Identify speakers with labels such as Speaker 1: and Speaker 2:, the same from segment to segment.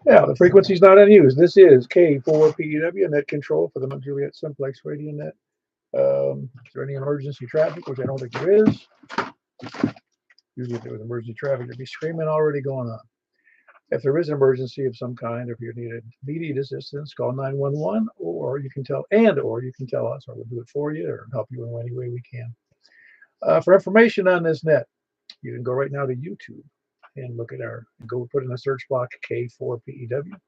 Speaker 1: Yeah, the frequency's not unused. This is K4PEW net control for the Mount Juliet Simplex Radio Net. Is there any emergency traffic, which I don't think there is? Usually if there was emergency traffic, there'd be screaming already going on. If there is an emergency of some kind, or if you need immediate assistance, call 911, or you can tell us, or we'll do it for you, or help you in any way we can. For information on this net, you can go right now to YouTube and look at go put in the search block K4PEW,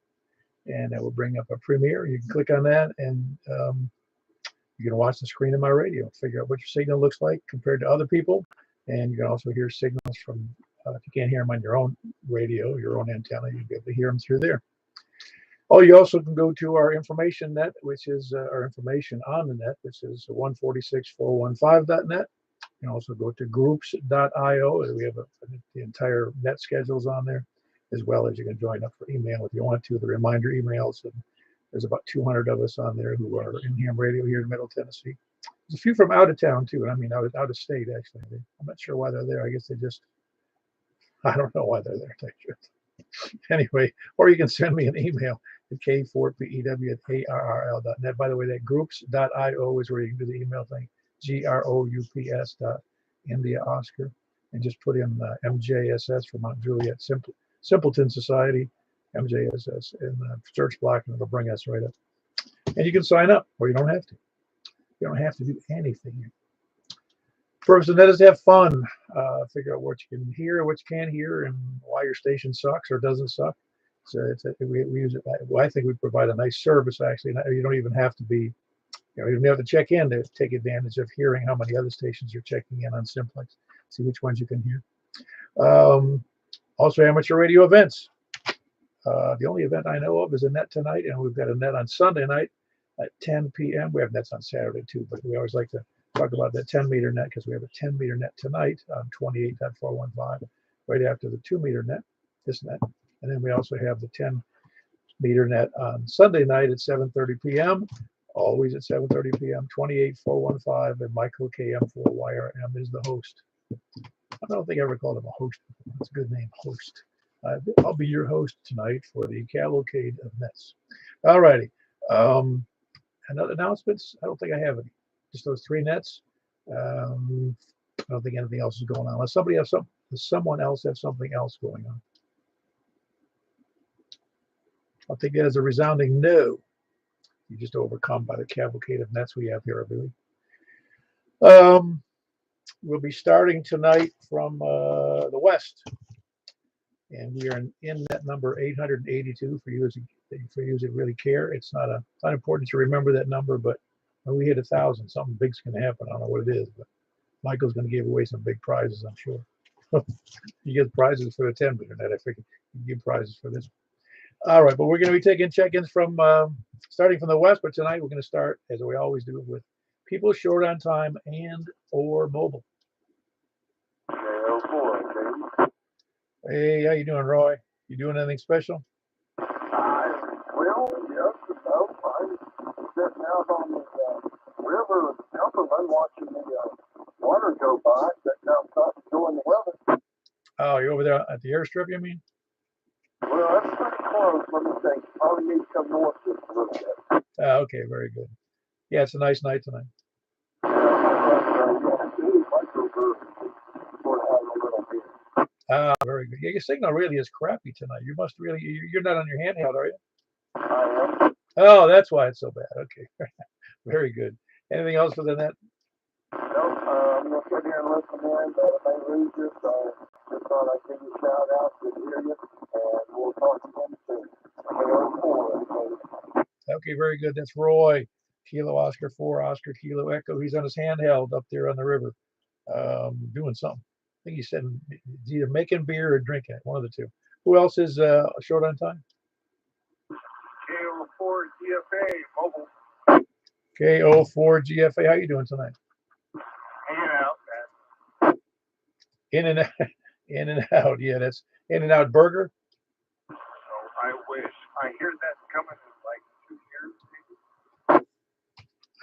Speaker 1: and that will bring up a premiere. You can click on that, and you can watch the screen of my radio, figure out what your signal looks like compared to other people, and you can also hear signals from, if you can't hear them on your own radio, your own antenna, you'll be able to hear them through there. Oh, you also can go to our information net, which is our information on the net, which is 146.415.net. You can also go to groups.io. We have the entire net schedules on there, as well as you can join up for email if you want to, the reminder emails. And there's about 200 of us on there who are in ham radio here in Middle Tennessee. There's a few from out of town too. I mean, out of state actually. I'm not sure why they're there. I guess I don't know why they're there. Anyway, or you can send me an email at k4pew@arrl.net. By the way, that groups.io is where you can do the email thing. GROUPS India Oscar, and just put in MJSS for Mount Juliet Simpleton Society, MJSS in the search block, and it'll bring us right up. And you can sign up, or you don't have to. You don't have to do anything. Purpose of that is to have fun, figure out what you can hear, what you can't hear, and why your station sucks or doesn't suck. So we use it. Well, I think we provide a nice service. Actually, you don't even have to be. You don't have to check in to take advantage of hearing how many other stations you're checking in on Simplex. See which ones you can hear. Also, amateur radio events. The only event I know of is a net tonight, and we've got a net on Sunday night at 10 p.m. We have nets on Saturday too, but we always like to talk about that 10-meter net because we have a 10-meter net tonight on 28.415, right after the 2-meter net, this net. And then we also have the 10-meter net on Sunday night at 7:30 p.m., always at 7:30 p.m., 28.415, and Michael KM4YRM is the host. I don't think I ever called him a host. It's a good name, host. I'll be your host tonight for the cavalcade of nets. All righty. Another announcements? I don't think I have any. Just those 3 nets. I don't think anything else is going on. Unless someone else has something else going on. I'll take that as a resounding no. You're just overcome by the cavalcade of nets we have here, I believe. We'll be starting tonight from the west, and we are in net number 882 for you that really care. It's not important to remember that number, but when we hit 1,000, something big's going to happen. I don't know what it is, but Michael's going to give away some big prizes, I'm sure. You get prizes for the 10-meter net. I figured you give prizes for this. All right, but we're going to be taking check-ins from starting from the west, but tonight we're going to start, as we always do, with people short on time and or mobile. Hey, how you doing, Roy? You doing anything special?
Speaker 2: Well, yes, I'm sitting out on the river of Cumberland watching the water go by, sitting outside enjoying the weather.
Speaker 1: Oh, you're over there at the airstrip, you mean?
Speaker 2: Well, that's pretty close. Let me think. Probably need to come north just a little bit.
Speaker 1: Okay, very good. Yeah, it's a nice night tonight. Very good. Yeah, your signal really is crappy tonight. You must really, you're not on your handheld, are you?
Speaker 2: I am.
Speaker 1: Oh, that's why it's so bad. Okay. Very good. Anything else for the net?
Speaker 2: No, I'm going to sit here and listen in, but I may lose you, so just thought I'd give you a shout out to hear you, and we'll talk again soon.
Speaker 1: Okay, very good. That's Roy. Kilo Oscar 4, Oscar Kilo Echo. He's on his handheld up there on the river, doing something. I think he said it's either making beer or drinking it, one of the two. Who else is short on time?
Speaker 2: KO4 GFA mobile.
Speaker 1: KO4 GFA. How you doing tonight?
Speaker 2: Hanging out, man.
Speaker 1: In and out. Yeah, that's In and Out Burger.
Speaker 2: So I wish. I hear that's coming in like 2 years, maybe.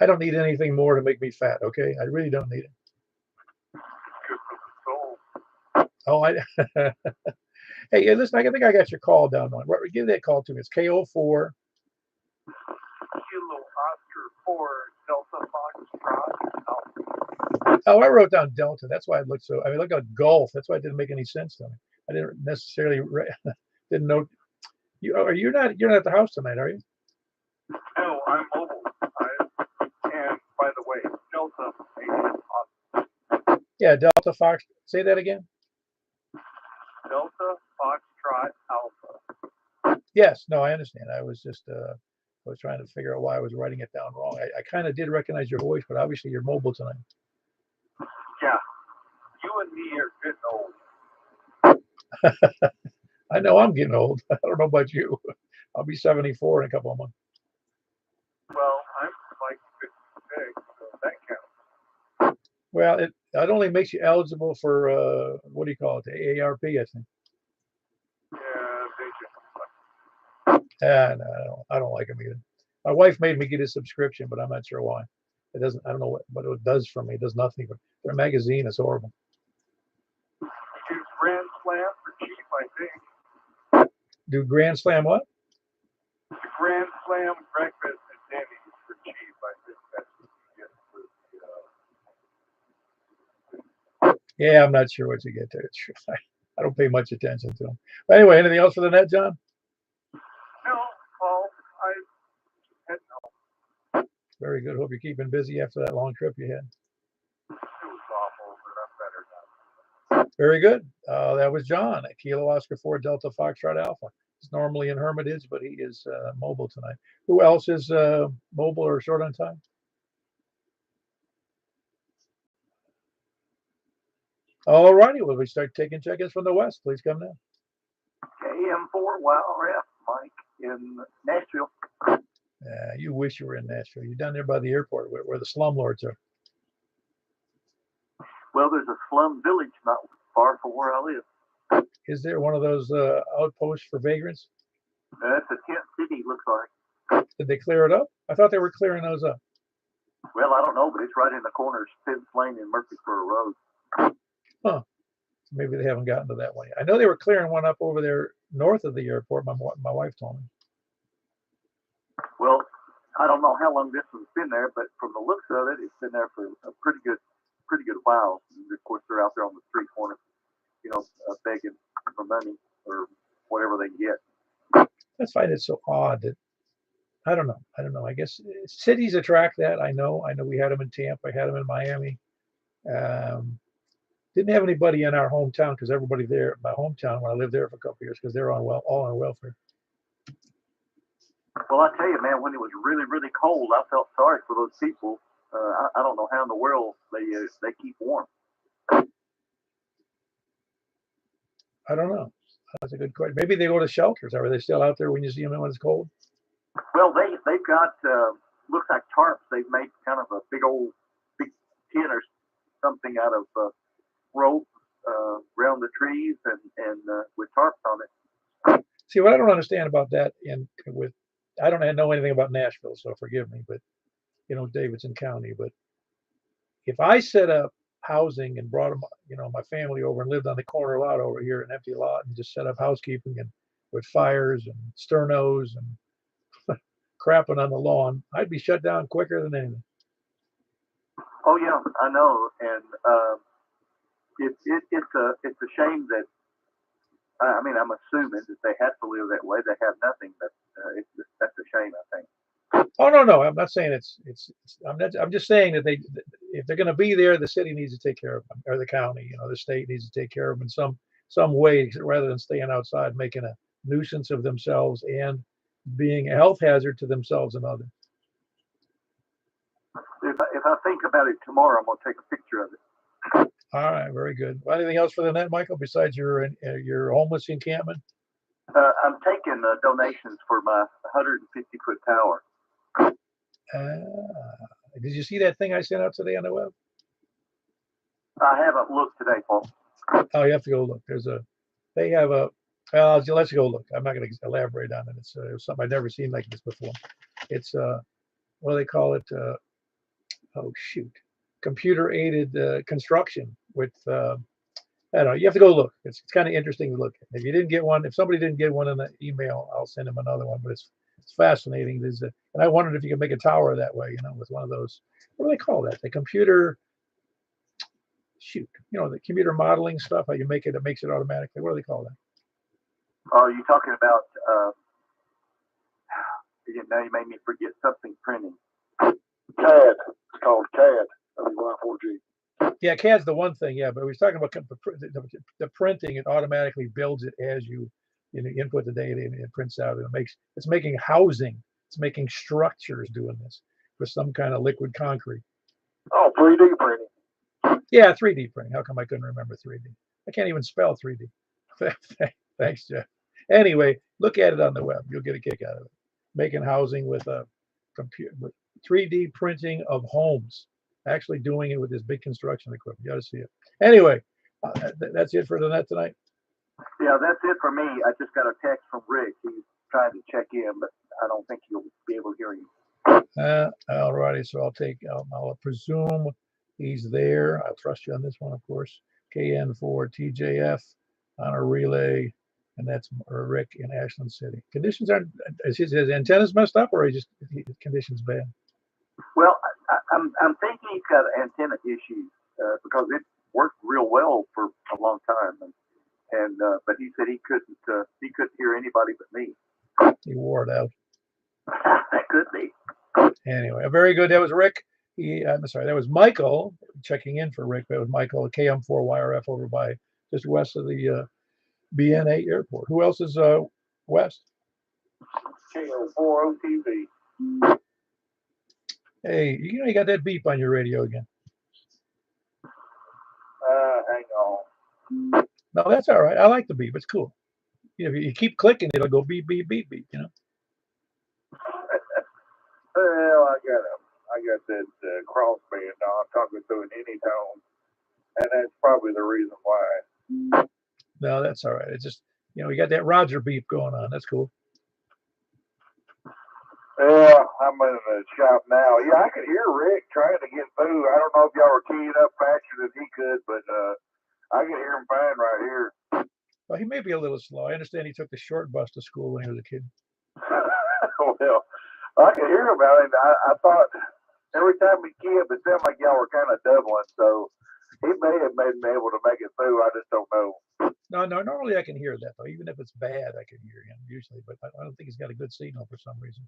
Speaker 1: I don't need anything more to make me fat. Okay, I really don't need it.
Speaker 2: Good for the soul.
Speaker 1: Oh, hey, listen, I think I got your call down on. Give that call to me. It's KO4.
Speaker 2: Kilo Oscar 4 Delta Foxtrot Alpha.
Speaker 1: Oh, I wrote down Delta. That's why it looked so. I mean, look at Golf. That's why it didn't make any sense to me. I didn't necessarily didn't know. You're not at the house tonight, are you?
Speaker 2: No, I'm mobile. And by the way, Delta Oscar.
Speaker 1: Yeah, Delta Fox. Say that again.
Speaker 2: Delta Foxtrot Alpha.
Speaker 1: Yes. No, I understand. I was just I was trying to figure out why I was writing it down wrong. I kind of did recognize your voice, but obviously you're mobile tonight.
Speaker 2: Yeah, you and me are getting old.
Speaker 1: I know I'm getting old. I don't know about you. I'll be 74 in a couple of months.
Speaker 2: Well, I'm like 56, so that counts.
Speaker 1: Well, it only makes you eligible for what do you call it? The AARP, I think.
Speaker 2: Yeah, they just.
Speaker 1: No, I don't like them either. My wife made me get a subscription, but I'm not sure why. It doesn't. I don't know what it does for me. It does nothing. But their magazine is horrible.
Speaker 2: You do Grand Slam for cheap, I think.
Speaker 1: Do Grand Slam what?
Speaker 2: The Grand Slam breakfast at Denny's for cheap. I think that's what you get for the.
Speaker 1: Yeah, I'm not sure what you get there. I don't pay much attention to them. But anyway, anything else for the net, John?
Speaker 2: No, Paul, I had no.
Speaker 1: Very good. Hope you're keeping busy after that long trip you had.
Speaker 2: It was awful, but I'm better now.
Speaker 1: Very good. That was John at Kilo Oscar 4 Delta Foxtrot Alpha. He's normally in Hermitage, but he is mobile tonight. Who else is mobile or short on time? All righty. Well, we start taking check-ins from the west. Please come now.
Speaker 2: KM4 YRF, Mike in Nashville.
Speaker 1: You wish you were in Nashville. You're down there by the airport where the slumlords are.
Speaker 2: Well, there's a slum village not far from where I live.
Speaker 1: Is there one of those outposts for vagrants?
Speaker 2: It's a tent city, looks like.
Speaker 1: Did they clear it up? I thought they were clearing those up.
Speaker 2: Well, I don't know, but it's right in the corner of Spence Lane and Murfreesboro Road.
Speaker 1: Huh. Maybe they haven't gotten to that one yet. I know they were clearing one up over there north of the airport. My wife told me.
Speaker 2: Well, I don't know how long this one's been there, but from the looks of it, it's been there for a pretty good while. And of course, they're out there on the street corner, begging for money or whatever they can get.
Speaker 1: I find it so odd that I don't know. I guess cities attract that. I know. We had them in Tampa. I had them in Miami. Didn't have anybody in our hometown because everybody there, my hometown, when I lived there for a couple of years, because they're all on welfare.
Speaker 2: Well, I tell you, man, when it was really, really cold, I felt sorry for those people. I don't know how in the world they keep warm.
Speaker 1: I don't know. That's a good question. Maybe they go to shelters. Are they still out there when you see them when it's cold?
Speaker 2: Well, they've got looks like tarps. They've made kind of a big tin or something out of rope around the trees and with tarps on it.
Speaker 1: See, what I don't understand about that, I don't know anything about Nashville, so forgive me, but Davidson County. But if I set up housing and brought my family over and lived on the corner lot over here, an empty lot, and just set up housekeeping and with fires and sternos and crapping on the lawn, I'd be shut down quicker than anything.
Speaker 2: Oh yeah, I know, and it's a shame that. I mean, I'm assuming that they have to live that way. They have nothing, but that's a shame, I think.
Speaker 1: Oh no, I'm not saying it's. I'm just saying that if they're going to be there, the city needs to take care of them, or the county, the state needs to take care of them in some way, rather than staying outside making a nuisance of themselves and being a health hazard to themselves and others.
Speaker 2: If I think about it tomorrow, I'm going to take a picture of it.
Speaker 1: All right, very good. Well, anything else for the net, Michael, besides your homeless encampment?
Speaker 2: I'm taking donations for my 150-foot tower.
Speaker 1: Did you see that thing I sent out today on the web?
Speaker 2: I haven't looked today, Paul.
Speaker 1: Oh, you have to go look. They have a. Well, let's go look. I'm not going to elaborate on it. It's something I've never seen like this before. It's what do they call it? oh shoot, computer aided construction with I don't know. You have to go look. It's kind of interesting to look at. If you didn't get one, if somebody didn't get one in the email, I'll send them another one. But it's fascinating. And I wondered if you could make a tower that way, with one of those. What do they call that? The computer shoot, the computer modeling stuff. How you make it? It makes it automatically. What do they call that?
Speaker 2: Oh, you're talking about, now you made me forget something printing. CAD. It's called CAD. W4G.
Speaker 1: Yeah, CAD's the one thing. Yeah, but we was talking about the printing. It automatically builds it as you input the data and it prints out. And it's making housing. It's making structures doing this for some kind of liquid concrete.
Speaker 2: Oh, 3D printing.
Speaker 1: Yeah, 3D printing. How come I couldn't remember 3D? I can't even spell 3D. Thanks, Jeff. Anyway, look at it on the web. You'll get a kick out of it. Making housing with a computer, with 3D printing of homes. Actually doing it with this big construction equipment. You ought to see it. Anyway, that's it for the net tonight.
Speaker 2: Yeah, that's it for me. I just got a text from Rick. He's trying to check in, but I don't think he'll be able to hear you.
Speaker 1: All righty. So I'll presume he's there. I'll trust you on this one, of course. KN4 TJF on a relay, and that's Rick in Ashland City. Conditions aren't. Is his antennas messed up, or is just conditions bad?
Speaker 2: Well, I'm thinking he's got antenna issues because it worked real well for a long time, and but he said he couldn't hear anybody but me.
Speaker 1: He wore it out.
Speaker 2: That could be.
Speaker 1: Anyway, very good. That was Rick. I'm sorry, that was Michael checking in for Rick. That was Michael at KM4YRF over by just west of the BN8 airport. Who else is west?
Speaker 2: KM4OTV.
Speaker 1: Hey, you got that beep on your radio again.
Speaker 2: Hang on.
Speaker 1: No, that's all right. I like the beep. It's cool. If you keep clicking, it'll go beep, beep, beep, beep.
Speaker 2: Well, I got that crossband now. I'm talking through an anytone, and that's probably the reason why.
Speaker 1: No, that's all right. It's just you got that Roger beep going on. That's cool.
Speaker 2: Yeah, I'm in the shop now. Yeah, I could hear Rick trying to get through. I don't know if y'all were keying up faster than he could, but I can hear him fine right here.
Speaker 1: Well, he may be a little slow. I understand he took the short bus to school when he was a kid.
Speaker 2: Well, I could hear him. I thought every time we key up, it sounded like y'all were kind of doubling. So he may have been able to make it through. I just don't know.
Speaker 1: No, normally I can hear that, though. Even if it's bad, I can hear him usually. But I don't think he's got a good signal for some reason.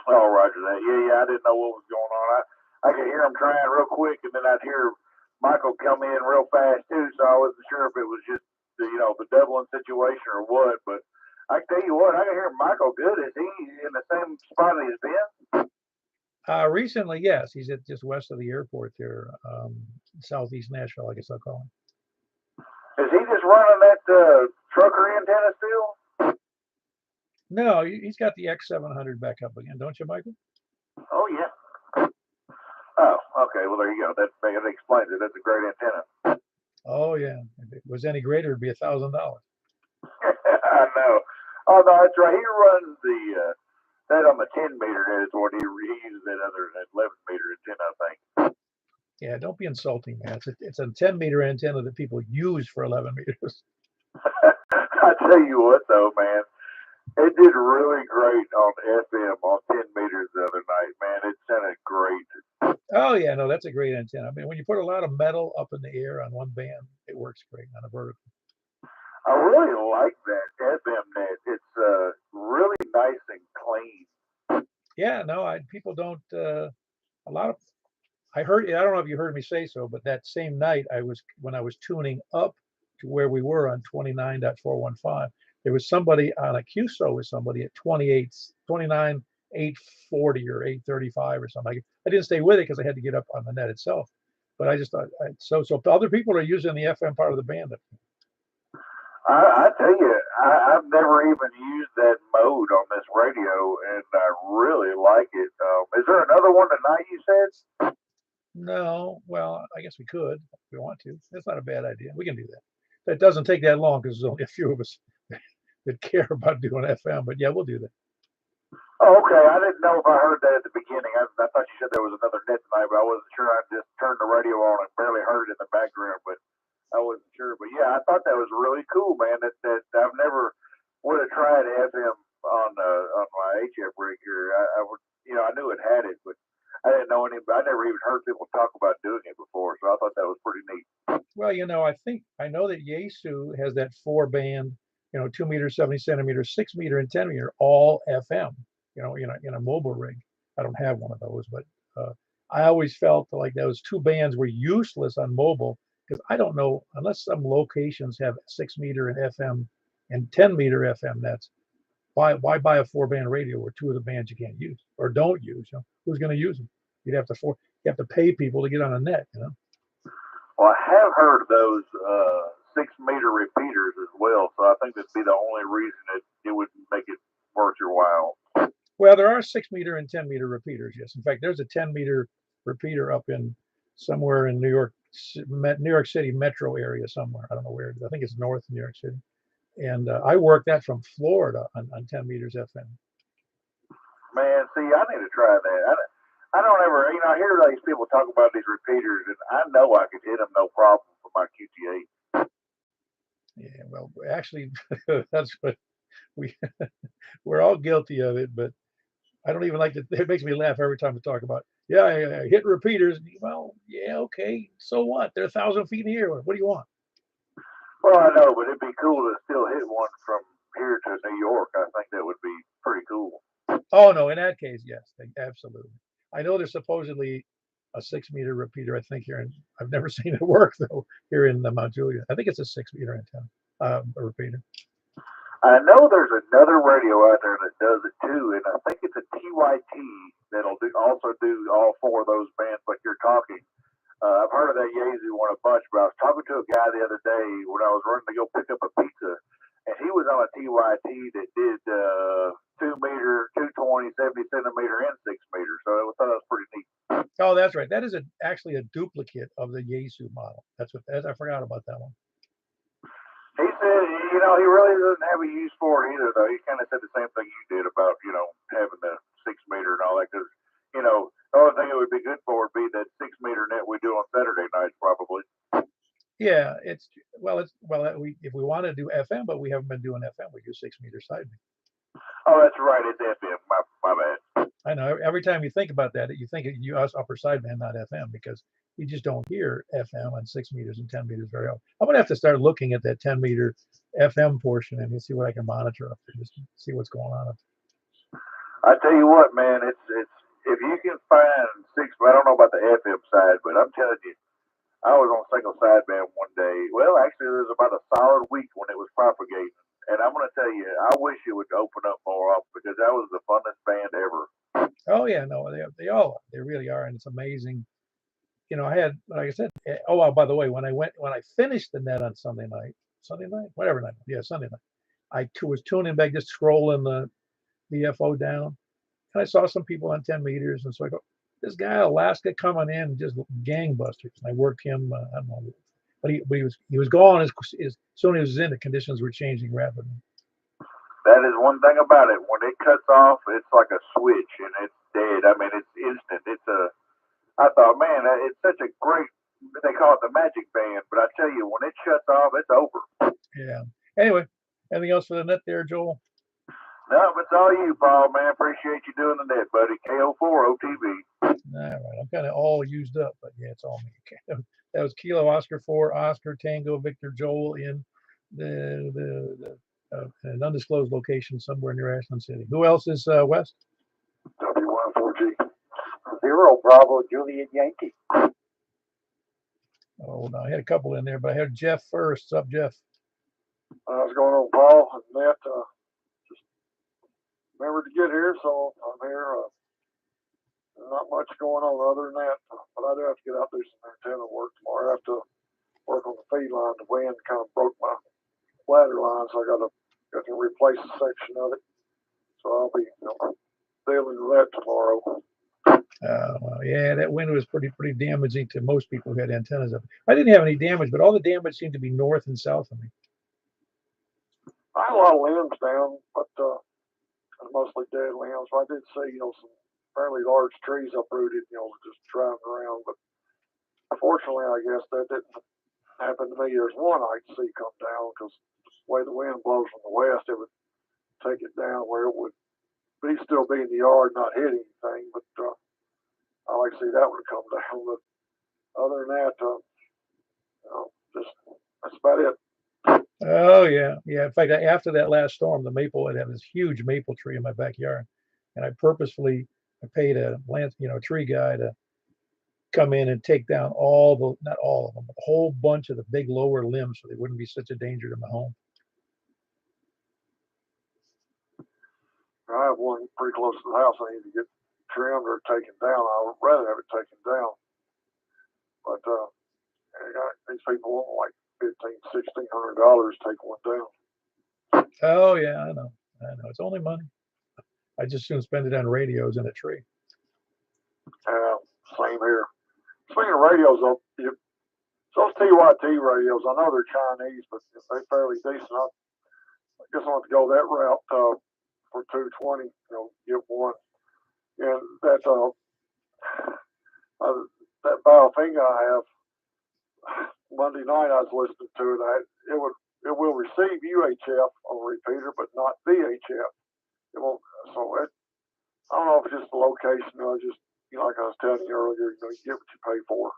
Speaker 2: Oh, roger that. Yeah, I didn't know what was going on. I could hear him trying real quick, and then I'd hear Michael come in real fast, too. So I wasn't sure if it was just, the doubling situation or what. But I tell you what, I can hear Michael good. Is he in the same spot he's been?
Speaker 1: Recently, yes. He's at just west of the airport there, southeast Nashville, I guess I'll call him.
Speaker 2: Is he just running that trucker antenna still?
Speaker 1: No, he's got the X700 back up again, don't you, Michael?
Speaker 2: Oh, yeah. Oh, okay. Well, there you go. That explains it. That's a great antenna.
Speaker 1: Oh, yeah. If it was any greater, it'd be $1,000.
Speaker 2: I know. Oh, no, that's right. He runs that on the 10 meter is what he uses that other 11 meter antenna, I think.
Speaker 1: Yeah, don't be insulting, man. It's a 10 meter antenna that people use for 11 meters.
Speaker 2: I tell you what, though, man, it did really great on FM on 10 meters the other night, man. It sounded great.
Speaker 1: Oh, yeah, no, that's a great antenna. I mean, when you put a lot of metal up in the air on one band, it works great on a vertical.
Speaker 2: I really like that FM net. It's really nice and clean.
Speaker 1: Yeah, no, people don't. A lot of I don't know if you heard me say so, but that same night when I was tuning up to where we were on 29.415, there was somebody on a QSO with somebody at 29 840 or 835 or something. I didn't stay with it because I had to get up on the net itself. But I just thought so other people are using the FM part of the band.
Speaker 2: I tell you, I've never even used that mode on this radio, and I really like it. Is there another one tonight, you said?
Speaker 1: No, well, I guess we could if we want to. That's not a bad idea. We can do that. That doesn't take that long because there's only a few of us that care about doing FM. But yeah, we'll do that.
Speaker 2: Oh, okay. I didn't know if I heard that at the beginning. I thought you said there was another net tonight, but I wasn't sure. I just turned the radio on and barely heard it in the background, but I wasn't sure. But yeah, I thought that was really cool, man. That I've never would have tried FM on my HF rig here. I would, I knew it had it, but I didn't know any. I never even heard people talk about doing it before, so I thought that was pretty neat.
Speaker 1: Well, I know that Yaesu has that 4 band, 2 meter, 70 centimeters, 6 meter, and 10 meter, all FM. In a mobile rig. I don't have one of those, but I always felt like those 2 bands were useless on mobile because I don't know unless some locations have 6 meter and FM and 10 meter FM nets. Why buy a 4 band radio where 2 of the bands you can't use or don't use? Who's going to use them? You have to pay people to get on a net.
Speaker 2: Well, I have heard of those 6 meter repeaters as well, so I think that'd be the only reason it would make it worth your while.
Speaker 1: Well, there are 6 meter and 10 meter repeaters. Yes, in fact, there's a 10 meter repeater up in somewhere in New York City metro area somewhere. I don't know where. I think it's north of New York City. And I worked that from Florida on 10 meters FM.
Speaker 2: Man, see, I need to try that. I don't ever, I hear these people talk about these repeaters, and I know I could hit them no problem for my QT8.
Speaker 1: Yeah, well, actually, that's what we're all guilty of it, but I don't even like to. It makes me laugh every time we talk about. Yeah, I hit repeaters. Well, yeah, okay. So what? They're 1,000 feet in the air. What do you want?
Speaker 2: Well, I know, but it'd be cool to still hit one from here to New York. I think that would be pretty cool.
Speaker 1: Oh no, in that case, yes, absolutely. I know there's supposedly a 6 meter repeater. I think here, and I've never seen it work though. Here in the Mount Juliet, I think it's a 6 meter antenna, a repeater.
Speaker 2: I know there's another radio out there that does it too, and I think it's a TYT that'll also do all 4 of those bands like you're talking. I've heard of that Yaesu one a bunch, but I was talking to a guy the other day when I was running to go pick up a pizza, and he was on a TYT that did 2 meter, 220, 70 centimeter, and 6 meter. So I thought that was pretty neat.
Speaker 1: Oh, that's right. That is actually a duplicate of the Yaesu model. I forgot about that one.
Speaker 2: He said, he really doesn't have a use for it either, though. He kind of said the same thing you did about, having the 6 meter and all that, because, the only thing it would be good for would be that 6 meter net we do on Saturday nights, probably.
Speaker 1: Yeah, if we want to do FM, but we haven't been doing FM, we do 6 meter side.
Speaker 2: Oh, that's right. It's FM. My bad.
Speaker 1: I know. Every time you think about that, you think us upper sideband, not FM, because you just don't hear FM on 6 meters and 10 meters very often. I'm gonna have to start looking at that 10 meter FM portion and see what I can monitor up there, just to see what's going on up
Speaker 2: there. I tell you what, man, it's if you can find 6. I don't know about the FM side, but I'm telling you, I was on single sideband one day. Well, actually, there was about a solid week when it was propagating. And I'm going to tell you, I wish it would open up more often because that was the funnest band ever.
Speaker 1: Oh yeah, no, they all are. They really are, and it's amazing. I had, like I said. Oh, well, by the way, when I finished the net on Sunday night, whatever night, yeah, Sunday night, I was tuning back, just scrolling the VFO down, and I saw some people on 10 meters, and so I go, this guy Alaska coming in, just gangbusters. And I worked him. I don't know. But he was gone as soon as he was in. The conditions were changing rapidly.
Speaker 2: That is one thing about it. When it cuts off, it's like a switch and it's dead. I mean, it's instant. I thought, man, it's such a great. They call it the magic band, but I tell you, when it shuts off, it's over.
Speaker 1: Yeah. Anyway, anything else for the net there, Joel?
Speaker 2: No, it's all you, Paul. Man, appreciate you doing the net, buddy. KO4 OTV.
Speaker 1: All right, I'm kind of all used up, but yeah, it's all me. That was Kilo Oscar 4 Oscar Tango Victor Joel in an undisclosed location somewhere near Ashland City. Who else is west?
Speaker 2: W14G 0 Bravo Juliet Yankee.
Speaker 1: Oh, no, I had a couple in there, but I had Jeff first. What's up, Jeff?
Speaker 3: What's going on, Paul? Net, just remembered to get here, so I'm here. Not much going on other than that, but I do have to get out there some antenna work tomorrow. I have to work on the feed line. The wind kind of broke my ladder line, so I got to replace a section of it. So I'll be dealing with that tomorrow.
Speaker 1: Well, yeah, that wind was pretty damaging to most people who had antennas up. I didn't have any damage, but all the damage seemed to be north and south of me.
Speaker 3: I had a lot of limbs down, but mostly dead limbs. I did see, some fairly large trees uprooted, just driving around. But fortunately, I guess that didn't happen to me. There's one I could see come down because the way the wind blows from the west, it would take it down where it would still be in the yard, not hit anything. But I like to see that one come down. But other than that, just that's about it.
Speaker 1: Oh yeah, yeah. In fact, after that last storm, the maple, I have this huge maple tree in my backyard, and I paid a tree guy to come in and take down not all of them, but a whole bunch of the big lower limbs, so they wouldn't be such a danger to my home.
Speaker 3: I have one pretty close to the house. I need to get trimmed or taken down. I would rather have it taken down. But these people want like $1,500-$1,600 to take one down.
Speaker 1: Oh yeah, I know. It's only money. I just soon spend it on radios and a tree.
Speaker 3: Same here. Speaking of radios, though, those TYT radios, I know they're Chinese, but they're fairly decent. I guess I want to go that route for 220. Get one, and that Biofinga I have. Monday night I was listening to it. It will receive UHF on repeater, but not VHF. It won't. So I don't know if it's just the location or just like I was telling you earlier. You get what you pay for.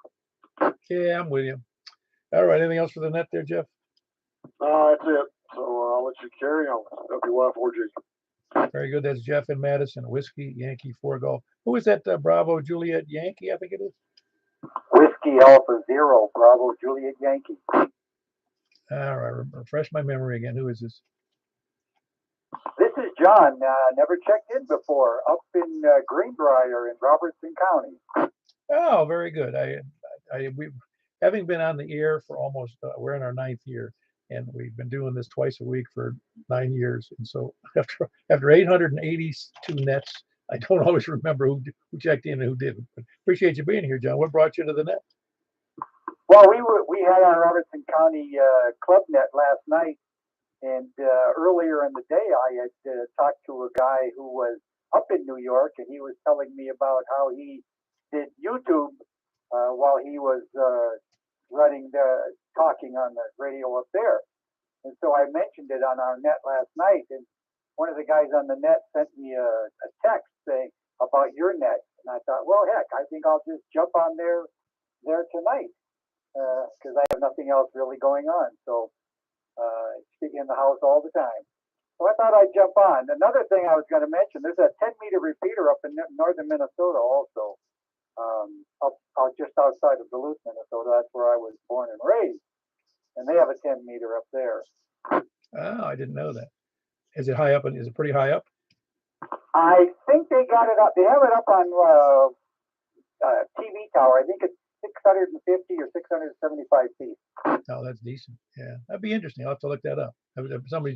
Speaker 1: Yeah, I'm with you. All right. Anything else for the net there, Jeff?
Speaker 3: That's it. So I'll let you carry on. WY4G.
Speaker 1: Very good. That's Jeff in Madison, Whiskey Yankee 4 Golf. Who is that? Bravo Juliet Yankee, I think it is.
Speaker 4: Whiskey Alpha Zero, Bravo Juliet Yankee.
Speaker 1: All right. Refresh my memory again. Who is this?
Speaker 4: This is John. Never checked in before. Up in Greenbrier in Robertson County.
Speaker 1: Oh, very good. We having been on the air for almost, we're in our 9th year, and we've been doing this twice a week for 9 years. And so after 882 nets, I don't always remember who checked in and who didn't. But appreciate you being here, John. What brought you to the net?
Speaker 4: Well, we had our Robertson County club net last night, and earlier in the day I had talked to a guy who was up in New York, and he was telling me about how he did YouTube while he was talking on the radio up there. And so I mentioned it on our net last night, and one of the guys on the net sent me a text saying about your net, and I thought, well, heck, I think I'll just jump on there tonight because I have nothing else really going on. So in the house all the time. So I thought I'd jump on. Another thing I was going to mention, there's a 10-meter repeater up in northern Minnesota also, up just outside of Duluth, Minnesota. That's where I was born and raised. And they have a 10-meter up there.
Speaker 1: Oh, I didn't know that. Is it high up? Is it pretty high up?
Speaker 4: I think they got it up. They have it up on TV tower. I think it's 650 or 675 feet.
Speaker 1: Oh, that's decent. Yeah, that'd be interesting. I'll have to look that up. If somebody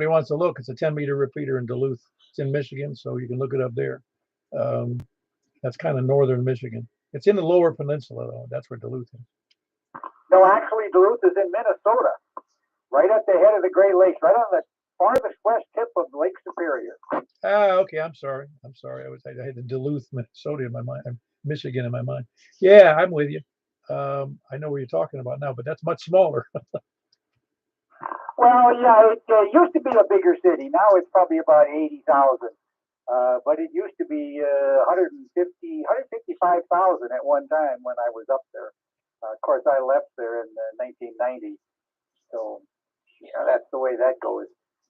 Speaker 1: wants to look, it's a 10-meter repeater in Duluth. It's in Michigan, so you can look it up there. That's kind of northern Michigan. It's in the lower peninsula, though. That's where Duluth is.
Speaker 4: No, actually, Duluth is in Minnesota, right at the head of the Great Lakes, right on the farthest west tip of Lake Superior.
Speaker 1: Ah, okay. I'm sorry. I had the Duluth, Minnesota in my mind. Michigan in my mind. Yeah, I'm with you. I know what you're talking about now, but that's much smaller.
Speaker 4: Well, yeah, it used to be a bigger city. Now it's probably about 80,000. But it used to be 155,000 at one time when I was up there. Of course, I left there in 1990. So, that's the way that goes.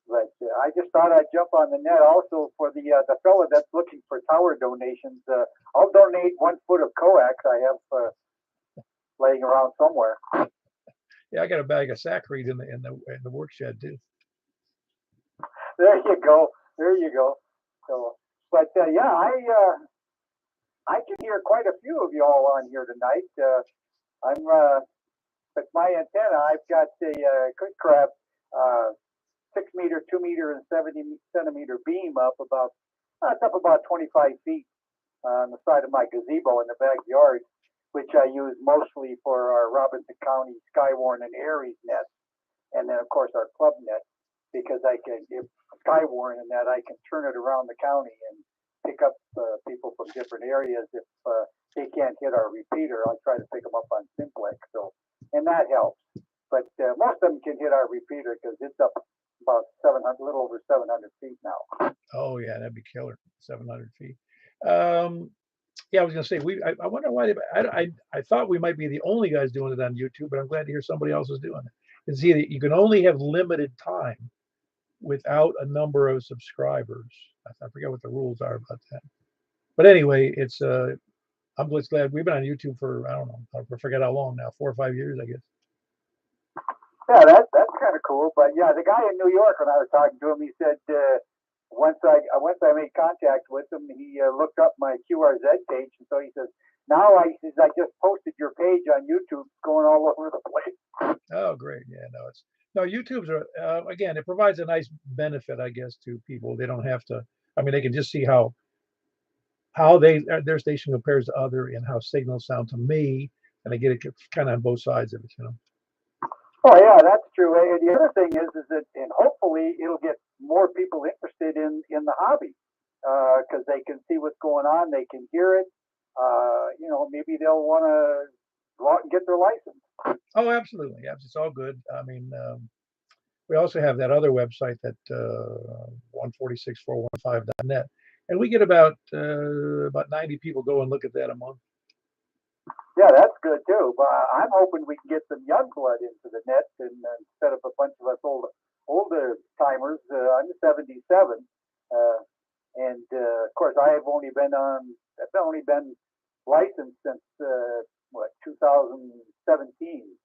Speaker 4: But I just thought I'd jump on the net also for the fella that's looking for tower donations. I'll donate 1 foot of coax I have laying around somewhere.
Speaker 1: Yeah, I got a bag of saccharin in the work shed too.
Speaker 4: There you go. So, but yeah, I can hear quite a few of you all on here tonight. With my antenna, I've got a Quick Crab 6 meter, 2 meter, and 70 centimeter beam it's up about 25 feet on the side of my gazebo in the backyard, which I use mostly for our Robinson County Skywarn and Aries nets, and then of course our club net, because if Skywarn and that I can turn it around the county and pick up people from different areas. If they can't hit our repeater, I try to pick them up on Simplex. So, and that helps. But most of them can hit our repeater because it's up about 700, a little over 700 feet now.
Speaker 1: Oh yeah, that'd be killer. 700 feet. Yeah, I was gonna say I wonder why I thought we might be the only guys doing it on YouTube, but I'm glad to hear somebody else is doing it. And see that you can only have limited time without a number of subscribers. I forget what the rules are about that. But anyway, it's I'm just glad we've been on YouTube for I don't know, I forget how long now, 4 or 5 years, I guess.
Speaker 4: Yeah, that's kind of cool. But yeah, the guy in New York, when I was talking to him, he said once I made contact with him, he looked up my QRZ page, and so he says now I just posted your page on YouTube, it's going all over the place.
Speaker 1: Oh, great. Yeah, no, YouTube's are again, it provides a nice benefit, I guess, to people. They don't have to. I mean, they can just see how their station compares to other and how signals sound to me, and they get it kind of on both sides of it.
Speaker 4: Oh yeah, that's true. And the other thing is that, and hopefully it'll get more people interested in the hobby because they can see what's going on, they can hear it. Maybe they'll want to go out and get their license.
Speaker 1: Oh, absolutely. Yeah, it's all good. I mean, we also have that other website that 146415.net, and we get about 90 people go and look at that a month.
Speaker 4: Yeah, that's good too. But I'm hoping we can get some young blood into the net and instead of a bunch of us older timers. I'm 77, and of course I've only been licensed since 2017.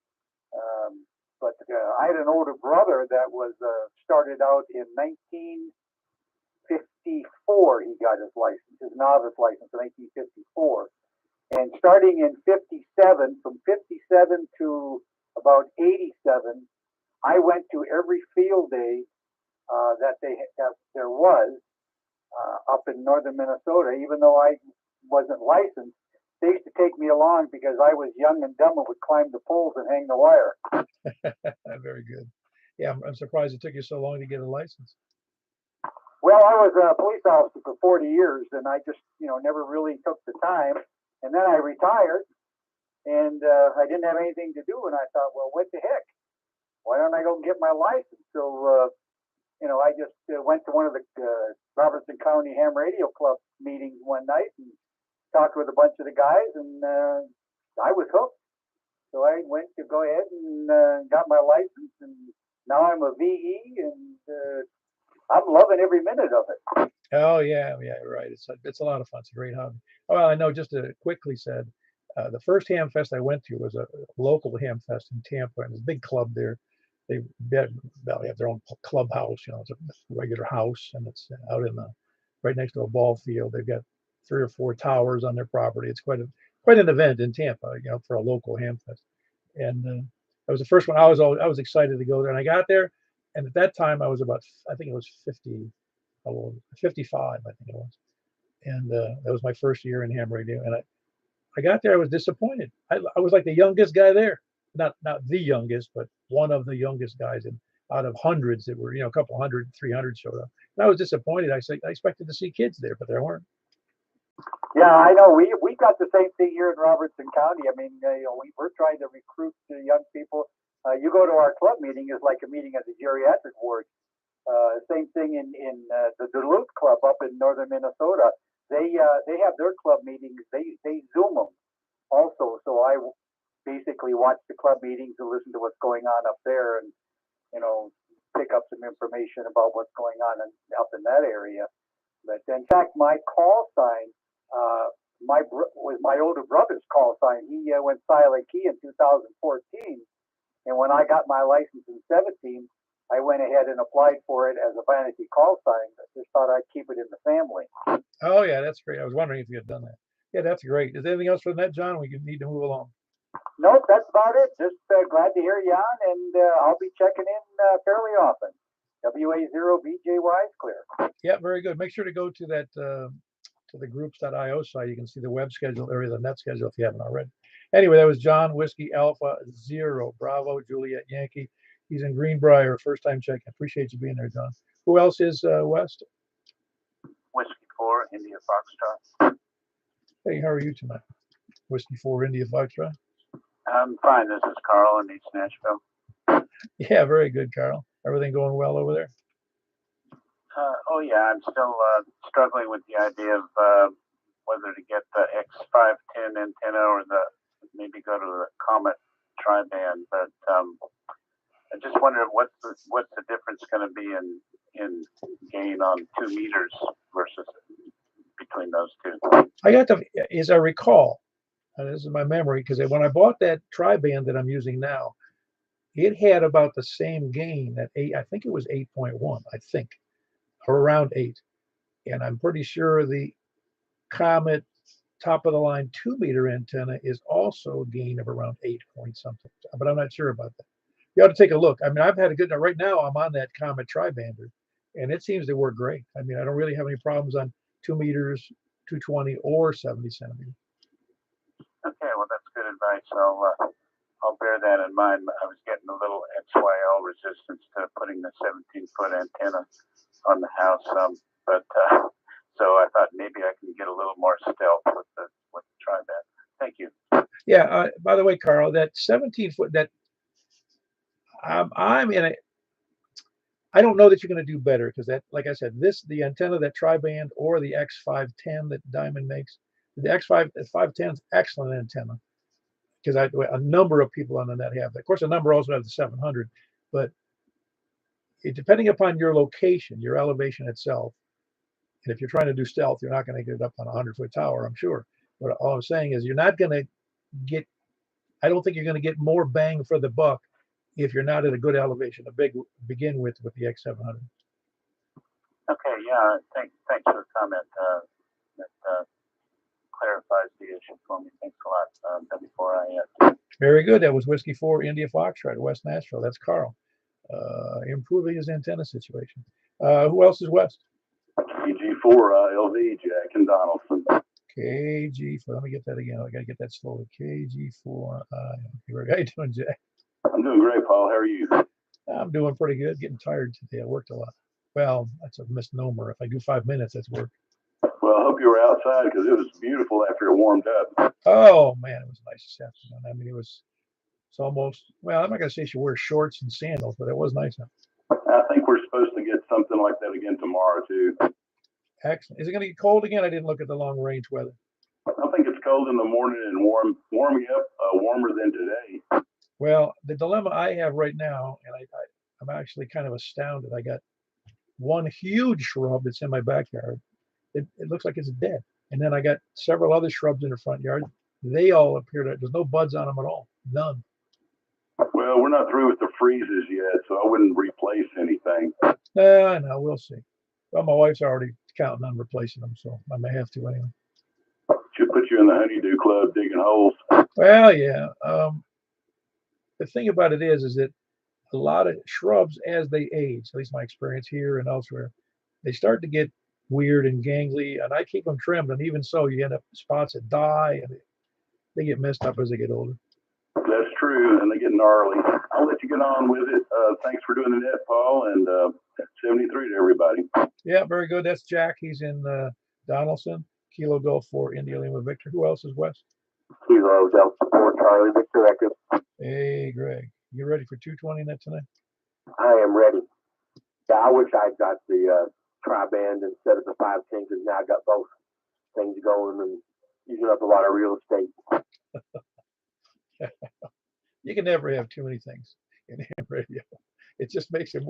Speaker 4: But I had an older brother that was started out in 1954. He got his license, his novice license in 1954. And starting in 57, from 57 to about 87, I went to every field day that there was up in northern Minnesota. Even though I wasn't licensed, they used to take me along because I was young and dumb and would climb the poles and hang the wire.
Speaker 1: Very good. Yeah, I'm surprised it took you so long to get a license.
Speaker 4: Well, I was a police officer for 40 years, and I just, never really took the time. And then I retired, and I didn't have anything to do, and I thought, well, what the heck? Why don't I go and get my license? So, I just went to one of the Robertson County Ham Radio Club meetings one night and talked with a bunch of the guys, and I was hooked. So I went to go ahead and got my license, and now I'm a VE, and I'm loving every minute of it.
Speaker 1: Oh yeah, right. It's a lot of fun. It's a great hobby. Well, I know. Just to quickly said, the first ham fest I went to was a local ham fest in Tampa, and there's a big club there. They have their own clubhouse. It's a regular house, and it's out in right next to a ball field. They've got 3 or 4 towers on their property. It's quite an event in Tampa, for a local ham fest. And that was the first one. I was excited to go there, and I got there, and at that time I was I think it was 55, I think it was. And that was my first year in ham radio. And I got there, I was disappointed. I was like the youngest guy there. Not the youngest, but one of the youngest guys. And out of hundreds that were, a couple hundred, 300 showed up. And I was disappointed. I expected to see kids there, but there weren't.
Speaker 4: Yeah, I know. We got the same thing here in Robertson County. I mean, we're trying to recruit young people. You go to our club meeting, it's like a meeting at the geriatric ward. Same thing in the Duluth Club up in northern Minnesota. They have their club meetings. They Zoom them also. So I basically watch the club meetings and listen to what's going on up there, and pick up some information about what's going on up in that area. But in fact, my call sign was my older brother's call sign. He went silent key in 2014, and when I got my license in 17. I went ahead and applied for it as a vanity call sign. I just thought I'd keep it in the family.
Speaker 1: Oh, yeah, that's great. I was wondering if you had done that. Yeah, that's great. Is there anything else for that, John? We need to move along.
Speaker 4: Nope, that's about it. Just glad to hear you on, and I'll be checking in fairly often. WA0BJY is clear.
Speaker 1: Yeah, very good. Make sure to go to that to the groups.io site. You can see the web schedule or the net schedule if you haven't already. Anyway, that was John Whiskey Alpha 0 Bravo Juliet Yankee. He's in Greenbrier, first time check. I appreciate you being there, John. Who else is West?
Speaker 5: Whiskey 4, India Foxtrot.
Speaker 1: Hey, how are you tonight? Whiskey 4 India Foxtrot.
Speaker 5: I'm fine. This is Carl in East Nashville.
Speaker 1: Yeah, very good, Carl. Everything going well over there?
Speaker 5: Oh yeah, I'm still struggling with the idea of whether to get the X510 antenna or maybe go to the Comet tri-band. But I just wonder what's the difference going to be in gain on 2 meters versus between those two.
Speaker 1: I got the, as I recall, this is my memory, because when I bought that tri-band that I'm using now, it had about the same gain at 8. I think it was 8.1. I think, or around 8. And I'm pretty sure the Comet top of the line 2 meter antenna is also a gain of around 8 point something, but I'm not sure about that. You ought to take a look. I mean, I've had a good, right now I'm on that Comet tri-bander and it seems to work great. I mean, I don't really have any problems on 2 meters, 220 or 70 centimeters.
Speaker 5: Okay, well that's good advice. I'll bear that in mind. I was getting a little XYL resistance to putting the 17-foot antenna on the house, but so I thought maybe I can get a little more stealth with the tri-band. Thank you.
Speaker 1: Yeah. By the way, Carl, that 17-foot, that I'm in a. I don't know that you're going to do better because that, like I said, the antenna, that tri-band or the X510 that Diamond makes, the X510 is excellent antenna because a number of people on the net have that. Of course, a number also have the 700, but depending upon your location, your elevation itself, and if you're trying to do stealth, you're not going to get it up on a 100-foot tower, I'm sure. But all I'm saying is you're not going to get, I don't think you're going to get more bang for the buck if you're not at a good elevation to begin with the X700.
Speaker 5: Okay, yeah, thanks for the comment. That clarifies the issue for me. Thanks a lot, W4IS.
Speaker 1: Very good. That was Whiskey 4 India Foxtrot, West Nashville. That's Carl. Improving his antenna situation. Who else is West?
Speaker 6: KG4 LV, Jack and Donaldson.
Speaker 1: KG4. Let me get that again. I got to get that slowly. KG4. How you doing, Jack?
Speaker 6: I'm doing great, Paul. How are you?
Speaker 1: I'm doing pretty good. Getting tired today. I worked a lot. Well, that's a misnomer. If I do 5 minutes, that's work.
Speaker 6: Well, I hope you were outside because it was beautiful after it warmed up.
Speaker 1: Oh, man, it was nice this afternoon. I mean, it's almost, well, I'm not going to say she wears shorts and sandals, but it was nice.
Speaker 6: I think we're supposed to get something like that again tomorrow, too.
Speaker 1: Excellent. Is it going to get cold again? I didn't look at the long range weather.
Speaker 6: I think it's cold in the morning and warming up warmer than today.
Speaker 1: Well, the dilemma I have right now, and I'm actually kind of astounded. I got one huge shrub that's in my backyard. It looks like it's dead. And then I got several other shrubs in the front yard. They all appear to, there's no buds on them at all. None.
Speaker 6: Well, we're not through with the freezes yet, so I wouldn't replace anything.
Speaker 1: No, we'll see. Well, my wife's already counting on replacing them, so I may have to anyway.
Speaker 6: Should put you in the honeydew club digging holes.
Speaker 1: Well, yeah. The thing about it is that a lot of shrubs, as they age, at least my experience here and elsewhere, they start to get weird and gangly, and I keep them trimmed, and even so, you end up spots that die, and they get messed up as they get older.
Speaker 6: That's true, and they get gnarly. I'll let you get on with it. Thanks for doing the net, Paul, and 73 to everybody.
Speaker 1: Yeah, very good. That's Jack. He's in Donaldson. Kilo Golf for India Lima Victor. Who else is West?
Speaker 7: Kilo Delta 4 Charlie Victor Echo.
Speaker 1: Hey, Greg. You ready for 220 net tonight?
Speaker 7: I am ready. Yeah, I wish I'd got the tri-band instead of the 510 because now I got both things going and using up a lot of real estate.
Speaker 1: You can never have too many things in ham radio. It just makes it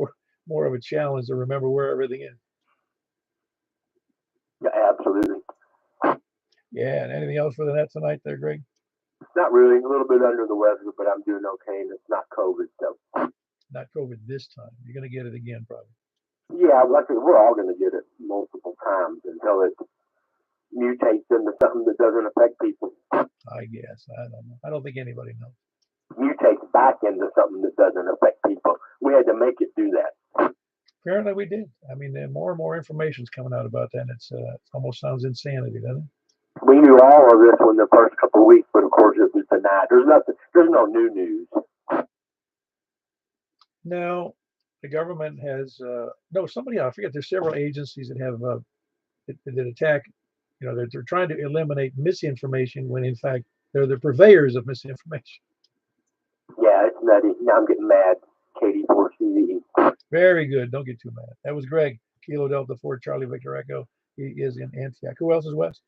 Speaker 1: more of a challenge to remember where everything is.
Speaker 7: Yeah, absolutely.
Speaker 1: Yeah, and anything else for the net tonight there, Greg?
Speaker 7: Not really. A little bit under the weather, but I'm doing okay, and it's not COVID, so.
Speaker 1: Not COVID this time. You're going to get it again, probably.
Speaker 7: Yeah, like I said, we're all going to get it multiple times until it mutates into something that doesn't affect people.
Speaker 1: I guess. I don't know. I don't think anybody knows.
Speaker 7: Mutates back into something that doesn't affect people. We had to make it do that.
Speaker 1: Apparently we did. I mean, more and more information's coming out about that, and it almost sounds insanity, doesn't it?
Speaker 7: We knew all of this in the first couple of weeks, but of course it was denied. There's no new news.
Speaker 1: Now, the government has no somebody I forget. There's several agencies that have that attack. You know, they're trying to eliminate misinformation when in fact they're the purveyors of misinformation.
Speaker 7: Yeah, it's nutty. Now I'm getting mad. KD4CVE.
Speaker 1: Very good. Don't get too mad. That was Greg, Kilo Delta 4 Charlie Victor Echo. He is in Antioch. Who else is west?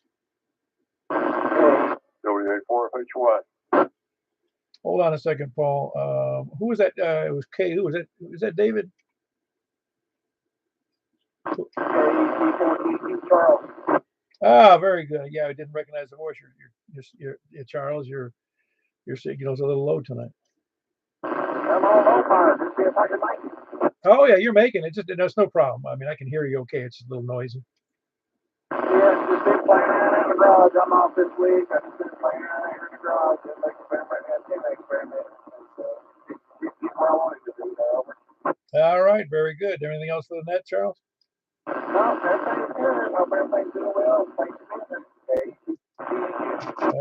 Speaker 3: W84HY.
Speaker 1: Hold on a second, Paul. Who was that? It was K. Who was that? Was that David?
Speaker 4: Charles.
Speaker 1: Ah, very good. Yeah, I didn't recognize the voice. You're Charles. Your signal's a little low tonight.
Speaker 4: I'm all over. Just see if I can make it.
Speaker 1: Oh yeah, you're making it. That's no problem. I mean, I can hear you okay. It's just a little noisy.
Speaker 4: Yeah, just been playing around in the garage. I'm off this week. I've just been playing around here in the garage and making experiments. It's what I wanted to do now.
Speaker 1: All right, very good. Anything else for the net, Charles?
Speaker 4: No, everything's good. Hope everything's doing well. Thanks for listening.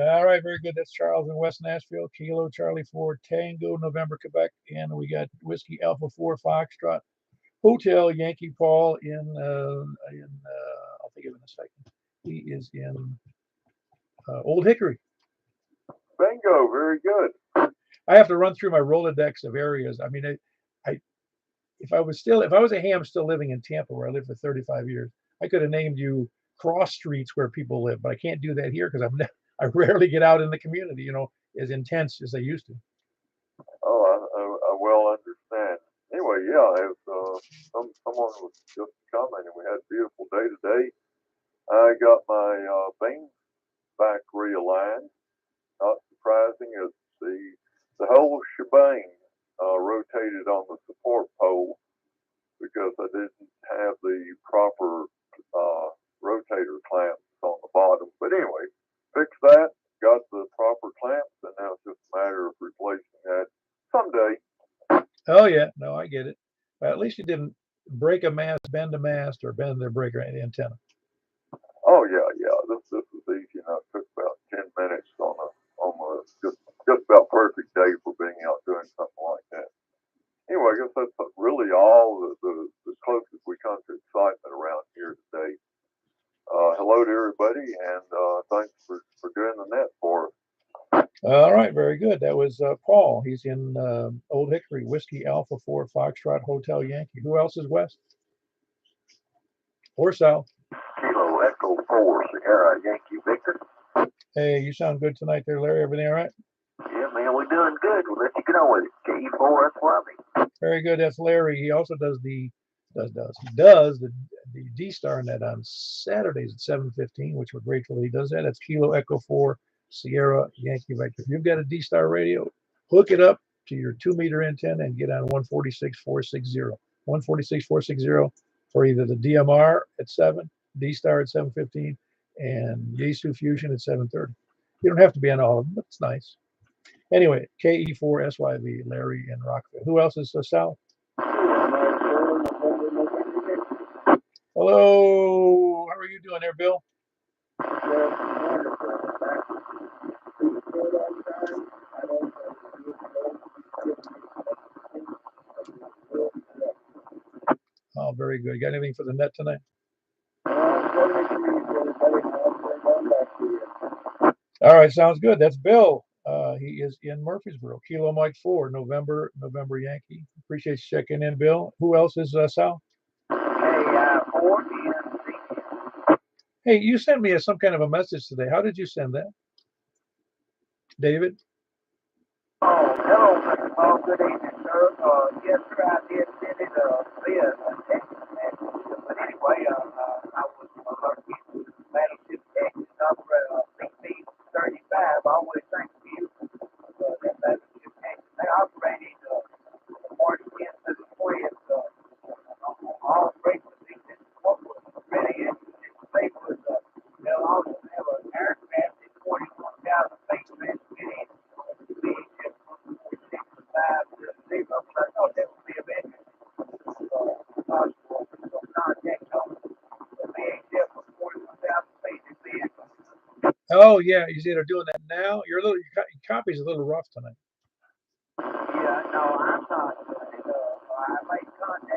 Speaker 1: All right, very good. That's Charles in West Nashville. Kilo Charlie 4 Tango November Quebec, and we got Whiskey Alpha 4 Foxtrot Hotel Yankee Paul in I'll think of it in a second. He is in Old Hickory.
Speaker 3: Bingo, very good.
Speaker 1: I have to run through my Rolodex of areas. I mean, if I was a ham still living in Tampa, where I lived for 35 years, I could have named you cross streets where people live, but I can't do that here because I rarely get out in the community, as intense as I used to.
Speaker 3: Oh, I well understand. Anyway, yeah, if someone was just commenting, we had a beautiful day today. I got my beams back realigned. Not surprising, as the whole shebang rotated on the support pole because I didn't have the proper rotator clamps on the bottom. But anyway, fixed that, got the proper clamps, and now it's just a matter of replacing that someday.
Speaker 1: Oh yeah, no, I get it. At least you didn't break a mast, bend a mast, or bend their breaker antenna.
Speaker 3: Oh yeah. This was easy enough. It took about 10 minutes on a just about perfect day for being out doing something like that. Anyway, I guess that's really all the closest we come to excitement around here today. Hello to everybody, and thanks for doing the net for us.
Speaker 1: All right, very good. That was Paul. He's in Old Hickory, Whiskey Alpha 4 Foxtrot Hotel Yankee. Who else is west? Or south?
Speaker 2: Kilo Echo 4 Sierra Yankee Victor.
Speaker 1: Hey, you sound good tonight there, Larry. Everything all right?
Speaker 2: Yeah, man, we're doing good. We'll let you get on with it. K4 SYV.
Speaker 1: Very good. That's Larry. He also does the D-Star net on Saturdays at 7:15, which we're grateful that he does that. That's Kilo Echo 4 Sierra Yankee Victor. If you've got a D-Star radio, hook it up to your 2-meter antenna and get on 146.460. 146.460 for either the DMR at 7, D-Star at 7:15, and Yaesu Fusion at 7:30. You don't have to be on all of them, but it's nice. Anyway, KE4SYV, Larry in Rockville. Who else is south? Hello. How are you doing there, Bill? Oh, very good. Got anything for the net tonight? All right, sounds good. That's Bill. He is in Murfreesboro. Kilo Mike 4, November Yankee. Appreciate you checking in, Bill. Who else is south? Hey, you sent me some kind of a message today. How did you send that? David?
Speaker 4: Oh, hello, Mr. Paul. Good evening, sir. Yes, sir, I did send it via a text message. But anyway, I was lucky to manage to text number BP35. I always thank you for that message. They operated March 10th to the 20th on all frequencies. And what was really interesting to me was they'll also have an aircraft at 41,000 feet transmitting.
Speaker 1: Oh yeah, you see they're doing that now. Your copy's a little rough tonight.
Speaker 4: Yeah, no, I'm not. I made contact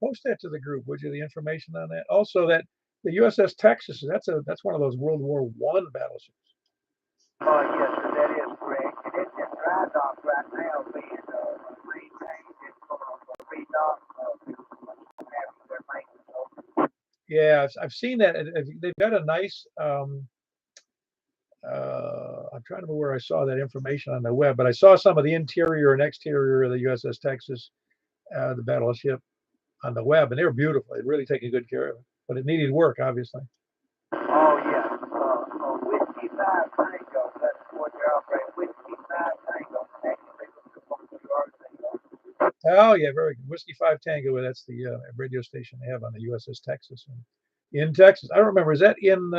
Speaker 1: post that to the group, would you? The information on that. Also, that the USS Texas, that's one of those World War One battleships.
Speaker 4: Oh, yes, sir, that is correct. And it's in dry dock right now, being maintained. It's going to redock. Having their maintenance over.
Speaker 1: Yeah, I've seen that. They've got a nice. I'm trying to remember where I saw that information on the web, but I saw some of the interior and exterior of the USS Texas, the battleship, on the web, and they were beautiful. They'd really taken good care of it, but it needed work, obviously.
Speaker 4: Oh, yeah. Whiskey 5 Tango. That's what they're operating. Whiskey 5 Tango.
Speaker 1: Oh yeah, very good. Whiskey 5 Tango. That's the radio station they have on the USS Texas. In Texas, I don't remember. Is that in?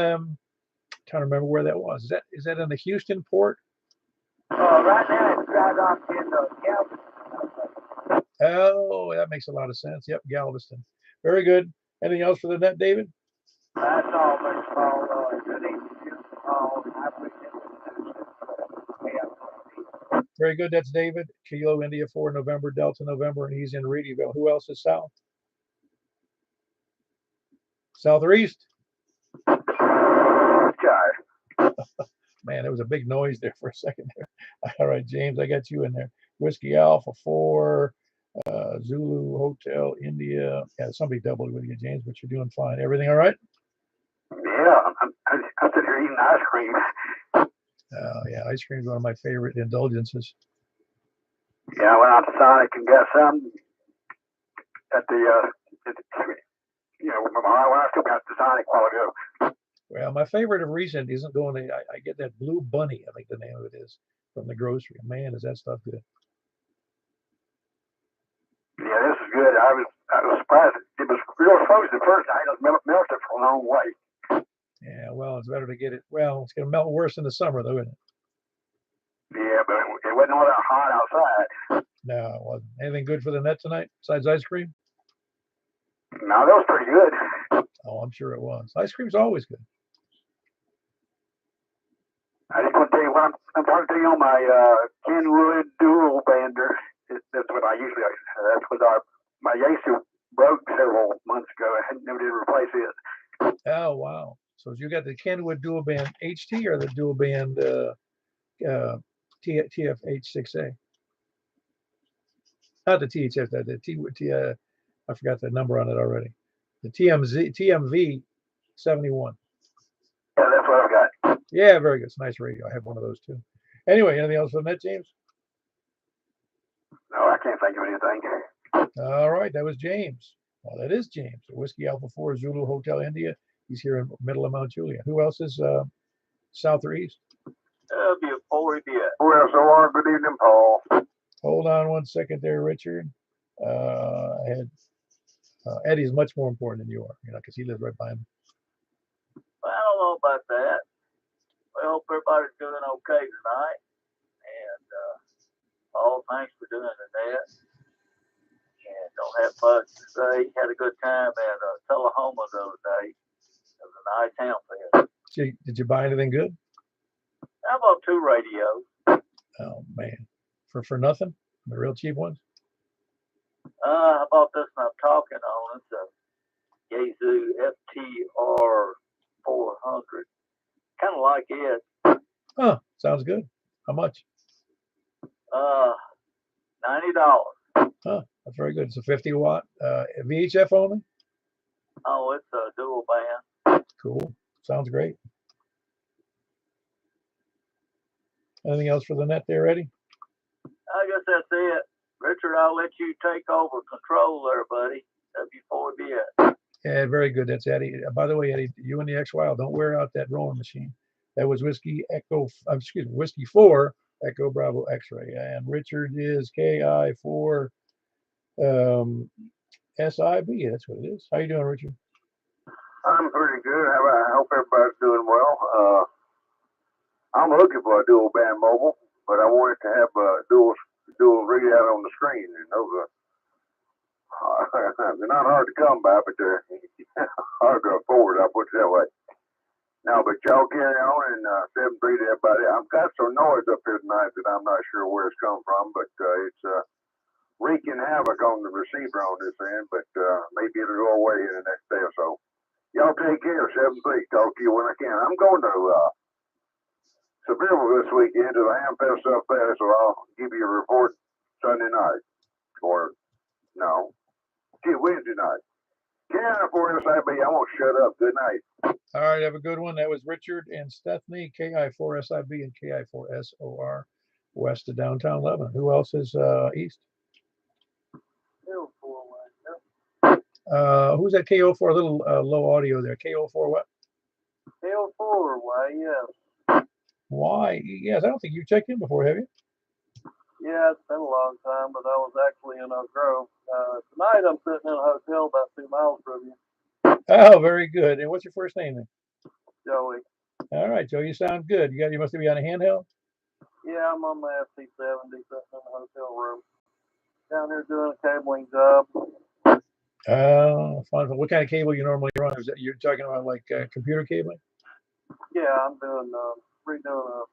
Speaker 1: Trying to remember where that was. Is that in the Houston port?
Speaker 4: Right now it's dry dock in Galveston.
Speaker 1: Oh, that makes a lot of sense. Yep, Galveston. Very good. Anything else for the net, David?
Speaker 4: That's all, Mr. Paul. Good evening, Paul. I appreciate it.
Speaker 1: Very good. That's David. Kilo India 4 November, Delta November, and he's in Reedyville. Who else is south? South or east? Man, there was a big noise there for a second there. All right, James, I got you in there. Whiskey Alpha 4, Zulu Hotel India. Yeah, somebody doubled with you, James, but you're doing fine. Everything all right?
Speaker 5: Yeah, I'm sitting here eating ice cream.
Speaker 1: Yeah, ice cream is one of my favorite indulgences.
Speaker 5: Yeah, I went out to Sonic and got some at the, when I still got to Sonic a while ago.
Speaker 1: Well, my favorite of recent isn't going to, I get that Blue Bunny, I think the name of it is, from the grocery. Man, is that stuff good.
Speaker 5: Yeah, this is good. I was surprised. It was real frozen at first. I just melted for a long way.
Speaker 1: Yeah, well, it's better to get it. Well, it's going to melt worse in the summer, though, isn't it?
Speaker 5: Yeah, but it wasn't all that hot outside.
Speaker 1: No, it wasn't. Anything good for the net tonight besides ice cream?
Speaker 5: No, that was pretty good.
Speaker 1: Oh, I'm sure it was. Ice cream's always good.
Speaker 5: I just want to tell you what I'm trying to tell you on my Kenwood dual bander. That's what I usually. That's what my Yaesu broke several months ago. I never did replace it.
Speaker 1: Oh wow! So you got the Kenwood dual band HT or the dual band TFH6A? Not the THF. The I forgot the number on it already. The TMV 71.
Speaker 5: Yeah, that's what I've got.
Speaker 1: Yeah, very good. It's a nice radio. I have one of those too. Anyway, anything else for that, James?
Speaker 5: No, I can't think of anything.
Speaker 1: All right, that was James. Well, that is James. Whiskey Alpha 4 Zulu Hotel India. He's here in the middle of Mount Juliet. Who else is south or east?
Speaker 5: WSOR, good evening, Paul.
Speaker 1: Hold on one second there, Richard. I had Eddie's much more important than you are, because he lives right by him.
Speaker 4: Well, I don't know about that. I hope everybody's doing okay tonight. And all thanks for doing that. And don't have much to say. Had a good time at Tullahoma the other day. It was a nice town fair.
Speaker 1: Did you buy anything good?
Speaker 4: I bought 2 radios.
Speaker 1: Oh man, for nothing? The real cheap ones?
Speaker 4: I bought this one I'm talking on. It's a Yaesu FTR 400. Kind of like it.
Speaker 1: Huh, sounds good. How much?
Speaker 4: $90.
Speaker 1: Huh, that's very good. It's a 50 watt VHF only?
Speaker 4: Oh, it's a dual band.
Speaker 1: Cool. Sounds great. Anything else for the net there, Eddie?
Speaker 4: I guess that's it. Richard, I'll let you take over control there, buddy. W4BS.
Speaker 1: Yeah, very good. That's Eddie. By the way, Eddie, you and the XYL, don't wear out that rowing machine. That was Whiskey 4 Echo Bravo X-ray. And Richard is KI4 SIB. That's what it is. How you doing, Richard?
Speaker 5: I'm pretty good. I hope everybody's doing well. I'm looking for a dual band mobile, but I wanted to have a dual readout on the screen. And those they're not hard to come by, but they're hard to afford. I'll put it that way. No, but y'all carry on and 7-3 to everybody. I've got some noise up here tonight that I'm not sure where it's come from, but it's
Speaker 8: wreaking havoc on the receiver on this end, but maybe it'll go away in the next day or so. Y'all take care. 7-3. Talk to you when I can. I'm going to Seville this weekend to the Hamfest up there, so I'll give you a report Sunday night. Or, no, Wednesday night. Canada for SIB. I won't shut up. Good night.
Speaker 1: All right, have a good one. That was Richard and Stephanie, KI4SIB and KI4SOR, west of downtown Lebanon. Who else is east? Who's that KO4? A little low audio there. KO4 what?
Speaker 3: KO4, why, yes.
Speaker 1: Why? Yes, I don't think you've checked in before, have you?
Speaker 3: Yeah, it's been a long time, but I was actually in Oak Grove. Tonight I'm sitting in a hotel about 2 miles from you.
Speaker 1: Oh, very good. And what's your first name then?
Speaker 3: Joey.
Speaker 1: All right, Joe, you sound good. You must be on a handheld?
Speaker 3: Yeah, I'm on my FT70 sitting in the hotel room. Down here doing a cabling job.
Speaker 1: Oh, fun. What kind of cable you normally run? Is that you're talking about like computer cabling?
Speaker 3: Yeah, I'm doing redoing a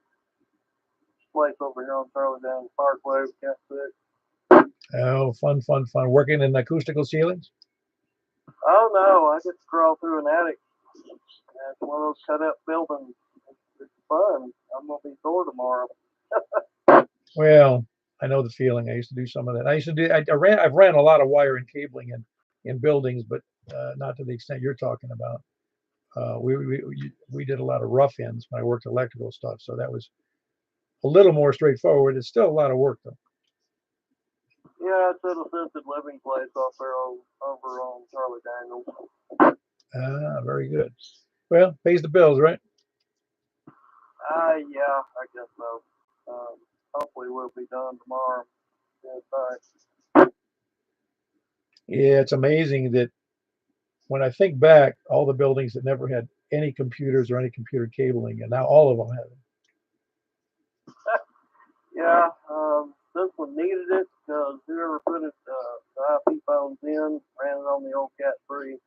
Speaker 3: place over here on Charlie Downs Parkway, Cat 6.
Speaker 1: Oh, fun. Working in acoustical ceilings?
Speaker 3: Oh no, I get to crawl through an attic. It's one of those cut up buildings. It's fun. I'm gonna be sore tomorrow.
Speaker 1: Well, I know the feeling. I used to do some of that. I've ran a lot of wire and cabling in buildings, but not to the extent you're talking about. We did a lot of rough ends when I worked electrical stuff, so that was a little more straightforward. It's still a lot of work though.
Speaker 3: Yeah, it's an assisted living place off there over on Charlie Daniels.
Speaker 1: Ah, very good. Well, pays the bills, right?
Speaker 3: Yeah, I guess so. Hopefully we'll be done tomorrow.
Speaker 1: Yeah, it's amazing that when I think back, all the buildings that never had any computers or any computer cabling, and now all of them have it.
Speaker 3: Yeah, this one needed it because whoever put it, the IP phones in, ran it on the old Cat 3.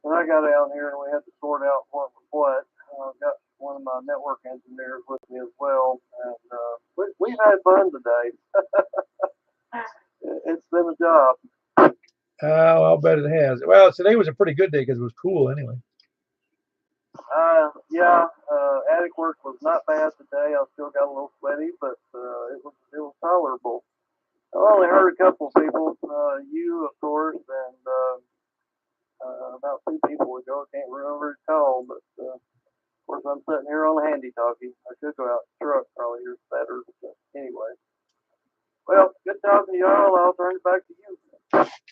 Speaker 3: When I got out here and we had to sort out what was what, I got one of my network engineers with me as well, and we've had fun today. It's been a job.
Speaker 1: Oh, I'll bet it has. Well, today was a pretty good day because it was cool anyway.
Speaker 3: Yeah, attic work was not bad today. I still got a little sweaty, but it was tolerable. I only heard a couple of people, you of course, and about 2 people ago. I can't remember who called, but of course I'm sitting here on a handy talkie. I could go out the truck, probably here's better. But anyway, well, good talking to y'all. I'll turn it back to you.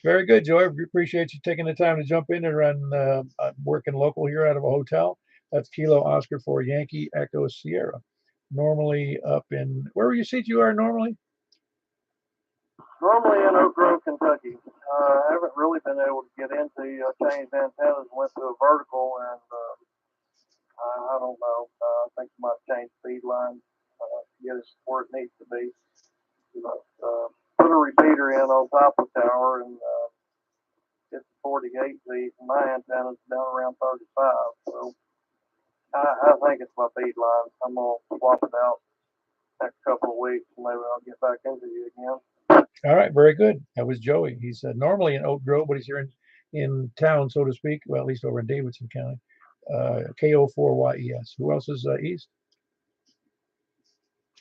Speaker 1: Very good, Joy. We appreciate you taking the time to jump in and run. I'm working local here out of a hotel. That's Kilo Oscar for Yankee Echo Sierra. Normally up in, where were you seat you are normally?
Speaker 3: Normally in Oak Grove, Kentucky. I haven't really been able to get into. I changed antennas, went to a vertical, and I don't know. I think I might change speed lines to get it where it needs to be. Put a repeater in on top of the tower and it's 48 feet. And my antenna's down around 35. So I think it's my feed line. I'm going to swap it out next couple of weeks and maybe I'll get back into you again.
Speaker 1: All right, very good. That was Joey. He's normally in Oak Grove, but he's here in town, so to speak. Well, at least over in Davidson County. KO4YES. Who else is east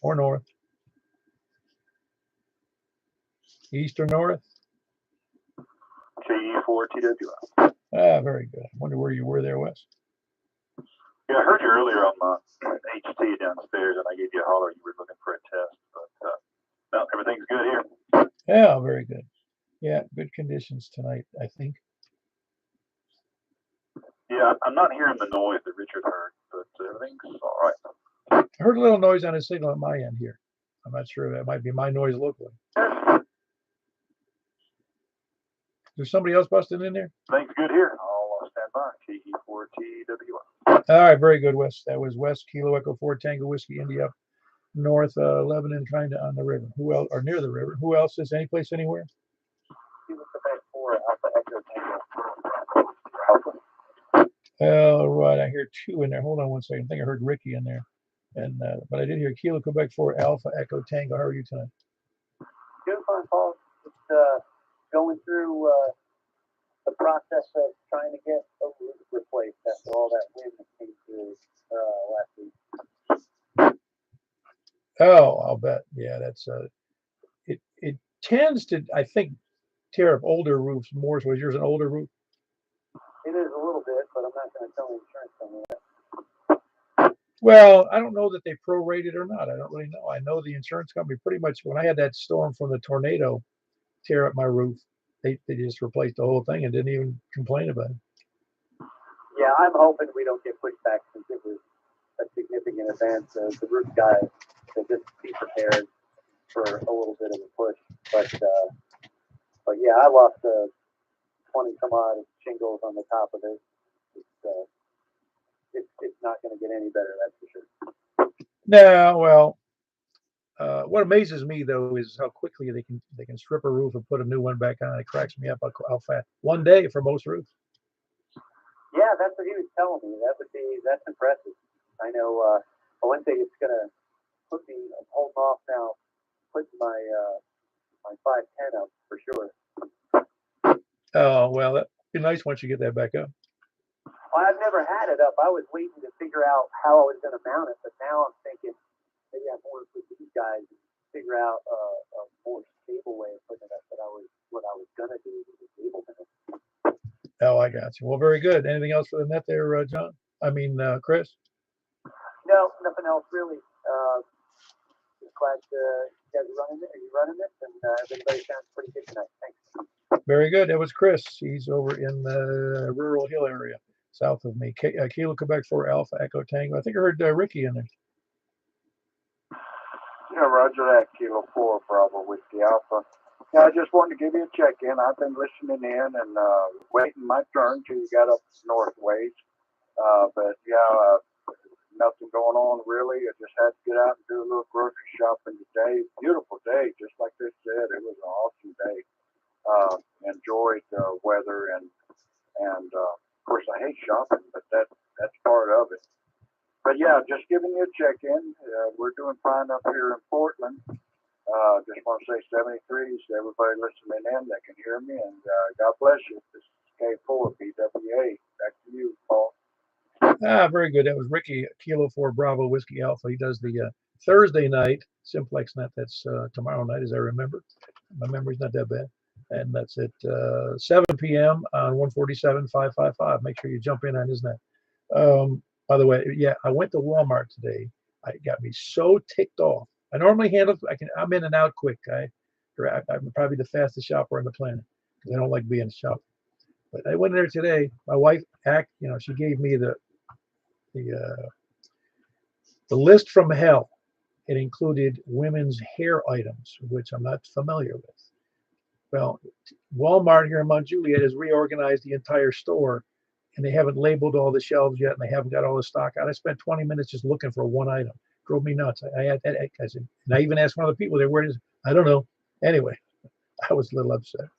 Speaker 1: or north? East or north?
Speaker 6: KE4TWS.
Speaker 1: Ah, very good. I wonder where you were there, Wes.
Speaker 6: Yeah, I heard you earlier on my HT downstairs, and I gave you a holler. You were looking for a test, but no, everything's good here.
Speaker 1: Yeah, very good. Yeah, good conditions tonight, I think.
Speaker 6: Yeah, I'm not hearing the noise that Richard heard, but everything's all right.
Speaker 1: I heard a little noise on the signal at my end here. I'm not sure. That might be my noise locally. There's somebody else busting in there?
Speaker 6: Things good here. I'll stand by. KE4TWS.
Speaker 1: All right, very good, Wes. That was West Kilo Echo 4 Tango Whiskey India up north Lebanon, kind of on the river. Who else? Or near the river? Who else is any place anywhere? All right, I hear 2 in there. Hold on one second. I think I heard Ricky in there, and but I did hear Kilo Quebec 4 Alpha Echo Tango. How are you tonight?
Speaker 3: Good, fine, Paul.
Speaker 4: going through the process of trying to get a roof replaced after all that wind that came through last week.
Speaker 1: Oh, I'll bet. Yeah, that's it tends to, I think, tear up older roofs more. So was yours an older roof?
Speaker 4: It is a little bit, but I'm not going to tell the insurance company that.
Speaker 1: Well, I don't know that they prorated or not. I don't really know. I know the insurance company pretty much, when I had that storm from the tornado tear up my roof, they just replaced the whole thing and didn't even complain about it.
Speaker 4: Yeah, I'm hoping we don't get pushback since it was a significant event. The roof guy, they just be prepared for a little bit of a push. But yeah, I lost 20 some odd shingles on the top of it. It's not going to get any better, that's for sure.
Speaker 1: No, well, what amazes me though is how quickly they can strip a roof and put a new one back on. It cracks me up how fast. One day for most roofs.
Speaker 4: Yeah, that's what he was telling me. That's impressive. I know one thing it's going to put me, I'm holding off now, putting my 510 up for sure.
Speaker 1: Oh, well, that'd be nice once you get that back up.
Speaker 4: Well, I've never had it up. I was waiting to figure out how I was going to mount it, but now I'm thinking maybe I'm going to with these guys and figure out a more stable way of putting it up. What I was going to do with the cable minute.
Speaker 1: Oh, I got you. Well, very good. Anything else for the net there, John? I mean, Chris?
Speaker 4: No, nothing else really. Just glad you guys are running it. Are you running it? And everybody sounds pretty good tonight. Thanks.
Speaker 1: Very good. That was Chris. He's over in the Rural Hill area, south of me. Kilo, Quebec 4 Alpha Echo Tango. I think I heard Ricky in there.
Speaker 3: Yeah, roger that, Kilo 4 Bravo Whiskey Alpha. Yeah, I just wanted to give you a check-in. I've been listening in and waiting my turn till you got up north ways. But yeah, nothing going on really. I just had to get out and do a little grocery shopping today. Beautiful day, just like they said. It was an awesome day. Enjoyed the weather and of course I hate shopping, but that's part of it. But yeah, just giving you a check-in. We're doing fine up here in Portland. Just want to say 73s to everybody listening in that can hear me, and God bless you. This is K4 BWA. Back to you, Paul.
Speaker 1: Very good. That was Ricky, Kilo 4 Bravo Whiskey Alpha. He does the Thursday night Simplex Net. That's tomorrow night, as I remember. My memory's not that bad. And that's at 7 p.m. on 147-555. Make sure you jump in on his net. By the way, yeah, I went to Walmart today. It got me so ticked off. I normally handle, I'm in and out quick. I'm probably the fastest shopper on the planet because I don't like being shopped. But I went in there today. My wife, she gave me the list from hell. It included women's hair items, which I'm not familiar with. Well, Walmart here in Mount Juliet has reorganized the entire store, and they haven't labeled all the shelves yet, and they haven't got all the stock out. I spent 20 minutes just looking for one item. Drove me nuts. I had that. And I even asked one of the people there, where it is. I don't know. Anyway, I was a little upset.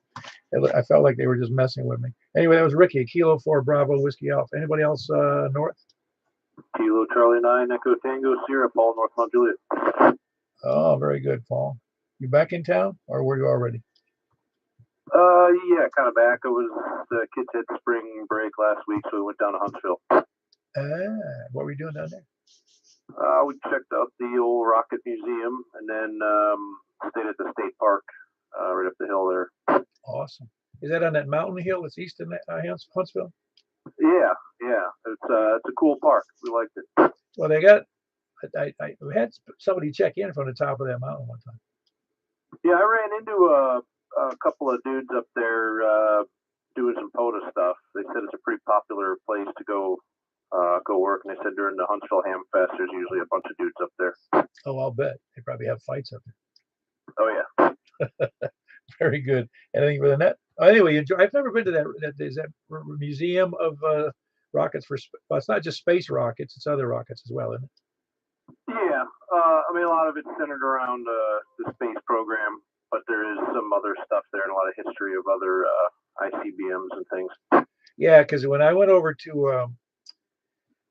Speaker 1: I felt like they were just messing with me. Anyway, that was Ricky, Kilo 4 Bravo Whiskey Alpha. Anybody else north?
Speaker 6: Kilo Charlie 9 Echo Tango Sierra, Paul, North Mount Juliet.
Speaker 1: Oh, very good, Paul. You back in town, or were you already?
Speaker 6: Yeah, kind of back. It was the kids had spring break last week, so we went down to Huntsville.
Speaker 1: What were you doing down there?
Speaker 6: We checked out the old Rocket Museum and then stayed at the state park right up the hill there.
Speaker 1: Awesome. Is that on that mountain hill that's east of Huntsville?
Speaker 6: Yeah. It's a cool park. We liked it.
Speaker 1: Well, I had somebody check in from the top of that mountain one time.
Speaker 6: Yeah, I ran into a couple of dudes up there doing some POTA stuff. They said it's a pretty popular place to go work, and they said during the Huntsville Ham Fest, there's usually a bunch of dudes up there.
Speaker 1: Oh, I'll bet. They probably have fights up there.
Speaker 6: Oh, yeah.
Speaker 1: Very good. Anything for the net? Anyway, I've never been to that museum of rockets well, it's not just space rockets, it's other rockets as well, isn't it?
Speaker 6: Yeah. I mean, a lot of it's centered around the space program, but there is some other stuff there and a lot of history of other ICBMs and things.
Speaker 1: Yeah, because when I went over to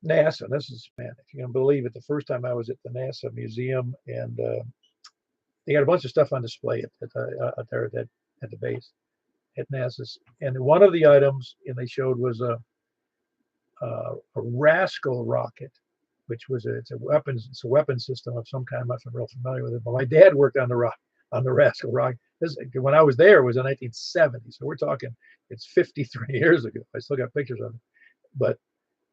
Speaker 1: NASA, this is, man, if you can believe it, the first time I was at the NASA museum, and they got a bunch of stuff on display out there that at the base at NASA's. And one of the items they showed was a Rascal rocket, which was it's a weapon system of some kind. I'm not real familiar with it, but my dad worked on the Rascal rocket. When I was there, it was in 1970, so we're talking it's 53 years ago. I still got pictures of it, but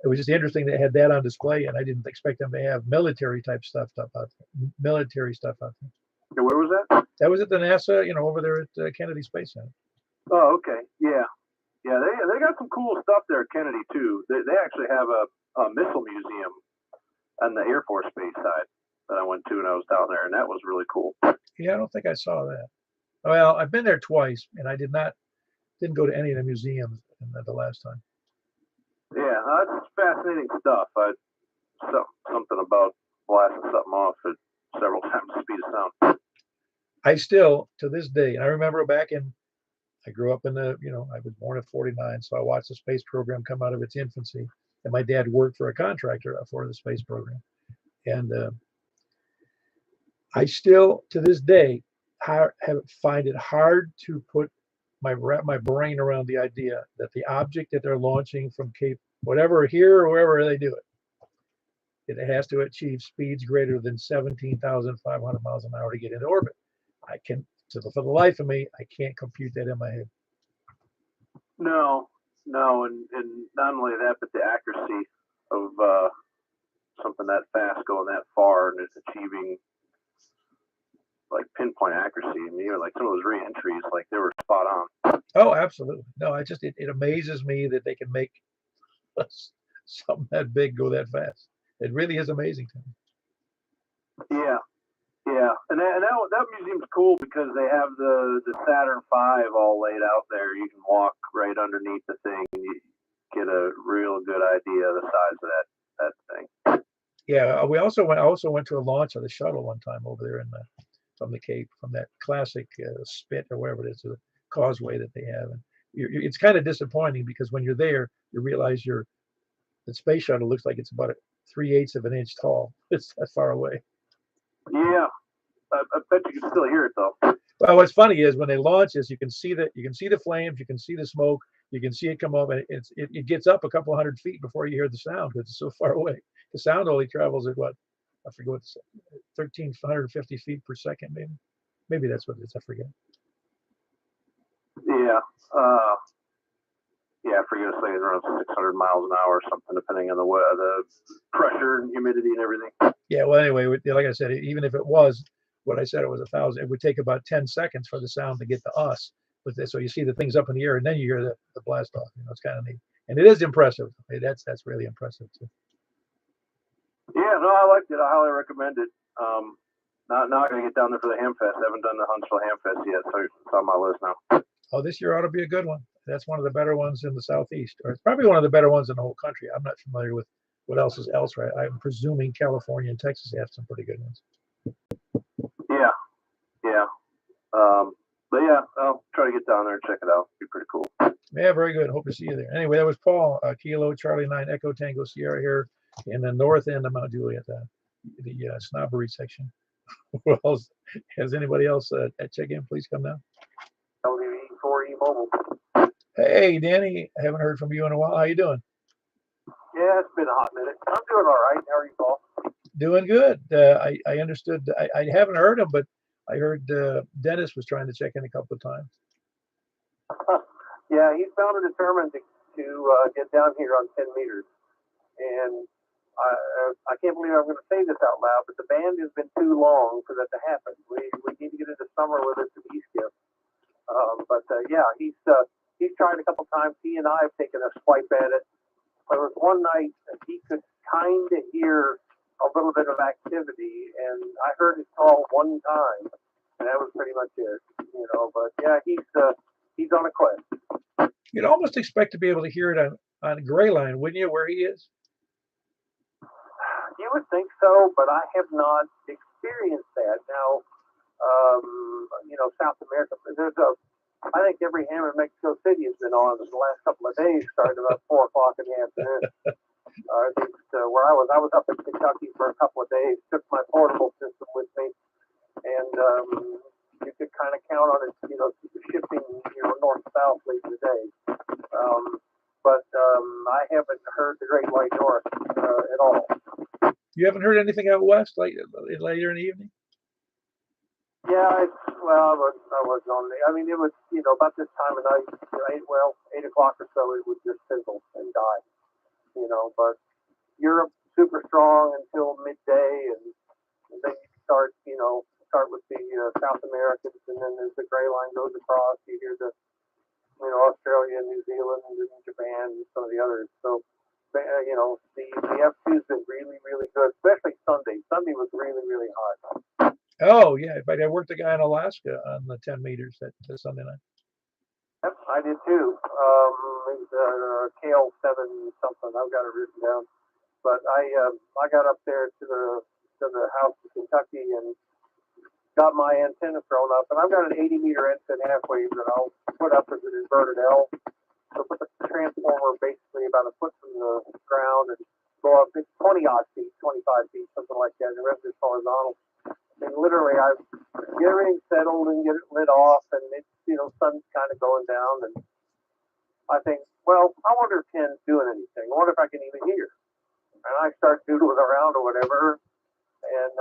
Speaker 1: it was just interesting they had that on display, and I didn't expect them to have military stuff out there.
Speaker 6: Yeah, where was that?
Speaker 1: That was at the NASA, over there at Kennedy Space Center.
Speaker 6: Oh, okay. Yeah. Yeah, they got some cool stuff there at Kennedy too. They actually have a missile museum on the Air Force Base side that I went to when I was down there, and that was really cool.
Speaker 1: Yeah, I don't think I saw that. Well, I've been there twice, and I didn't go to any of the museums the last time.
Speaker 6: Yeah, that's fascinating stuff. Something about blasting something off at several times the speed of sound.
Speaker 1: I still, to this day, and I remember I grew up in I was born in '49, so I watched the space program come out of its infancy. And my dad worked for a contractor for the space program. And I still, to this day, find it hard to wrap my brain around the idea that the object that they're launching from Cape, whatever, here or wherever they do it, it has to achieve speeds greater than 17,500 miles an hour to get into orbit. For the life of me, I can't compute that in my head.
Speaker 6: No, and not only that, but the accuracy of something that fast going that far and it's achieving like pinpoint accuracy. And even like some of those re-entries, like they were spot on.
Speaker 1: Oh, absolutely. No, it amazes me that they can make something that big go that fast. It really is amazing to me.
Speaker 6: Yeah, and that museum's cool because they have the Saturn V all laid out there. You can walk right underneath the thing and you get a real good idea of the size of that thing.
Speaker 1: Yeah, I also went to a launch of the shuttle one time over there from the Cape, from that classic spit or wherever it is, the causeway that they have. And it's kind of disappointing because when you're there, you realize the space shuttle looks like it's about 3/8 of an inch tall. It's that far away.
Speaker 6: Yeah, I bet you can still hear it though.
Speaker 1: Well, what's funny is when they launch this, you can see the flames, you can see the smoke, you can see it come up, and it gets up a couple hundred feet before you hear the sound because it's so far away. The sound only travels at what? I forget what 1,350 feet per second, maybe. Maybe that's what it is. I forget.
Speaker 6: Yeah. Yeah, I forget to say it's around 600 miles an hour or something, depending on the pressure and humidity and everything.
Speaker 1: Yeah, well, anyway, like I said, even if it was what I said, it was 1,000, it would take about 10 seconds for the sound to get to us. So you see the things up in the air, and then you hear the blast off. It's kind of neat, and it is impressive. That's really impressive too.
Speaker 6: Yeah, no, I liked it. I highly recommend it. Not gonna get down there for the Hamfest. I haven't done the Huntsville Hamfest yet, so it's on my list now.
Speaker 1: Oh, this year ought to be a good one. That's one of the better ones in the Southeast, or it's probably one of the better ones in the whole country. I'm not familiar with what else is elsewhere. I'm presuming California and Texas have some pretty good ones.
Speaker 6: Yeah. But yeah, I'll try to get down there and check it out. It'd be pretty cool.
Speaker 1: Yeah, very good. Hope to see you there. Anyway, that was Paul, Kilo Charlie 9 Echo Tango Sierra here in the north end of Mount Juliet, the snobbery section. Well, has anybody else check in? Please come down.
Speaker 3: LDE4E Mobile.
Speaker 1: Hey, Danny, I haven't heard from you in a while. How you doing?
Speaker 3: Yeah, it's been a hot minute. I'm doing all right. How are you, Paul?
Speaker 1: Doing good. I understood. I haven't heard him, but I heard Dennis was trying to check in a couple of times.
Speaker 3: Yeah, he's bound and determined to get down here on 10 meters. And I can't believe I'm going to say this out loud, but the band has been too long for that to happen. We need to get into summer with it to be skip. Yeah, he's tried a couple times. He and I have taken a swipe at it. There was one night that he could kind of hear a little bit of activity, and I heard his call one time, and that was pretty much it. But yeah, he's on a quest.
Speaker 1: You'd almost expect to be able to hear it on Gray Line, wouldn't you, where he is?
Speaker 3: You would think so, but I have not experienced that. Now, South America, I think every ham in Mexico City has been on in the last couple of days, starting about 4 o'clock in the afternoon. Where I was up in Kentucky for a couple of days, took my portable system with me, and you could kind of count on it,
Speaker 6: shifting, north-south late in the day. But I haven't heard the Great White North at all.
Speaker 1: You haven't heard anything out west later in the evening?
Speaker 6: Yeah, I was on the. I mean, it was about this time of night, 8 o'clock or so, it would just fizzle and die. But Europe super strong until midday, and then you start with the South Americans, and then as the gray line goes across, you hear the Australia, New Zealand, and Japan, and some of the others. So the F2's been really, really good, especially Sunday. Sunday was really, really hot.
Speaker 1: Oh yeah, in fact, I worked a guy in Alaska on the 10 meters that Sunday night.
Speaker 6: Yep, I did too. It was KL 7 something. I've got it written down. But I got up there to the house in Kentucky and got my antenna thrown up, and I've got an 80-meter antenna half wave that I'll put up as an inverted L. So put the transformer basically about a foot from the ground and go up 20 odd feet, 25 feet, something like that. And the rest is horizontal. And literally, I get everything settled and get it lit off, and it's sun's kind of going down, and I think, well, I wonder if Ken's doing anything. I wonder if I can even hear. And I start doodling around or whatever. And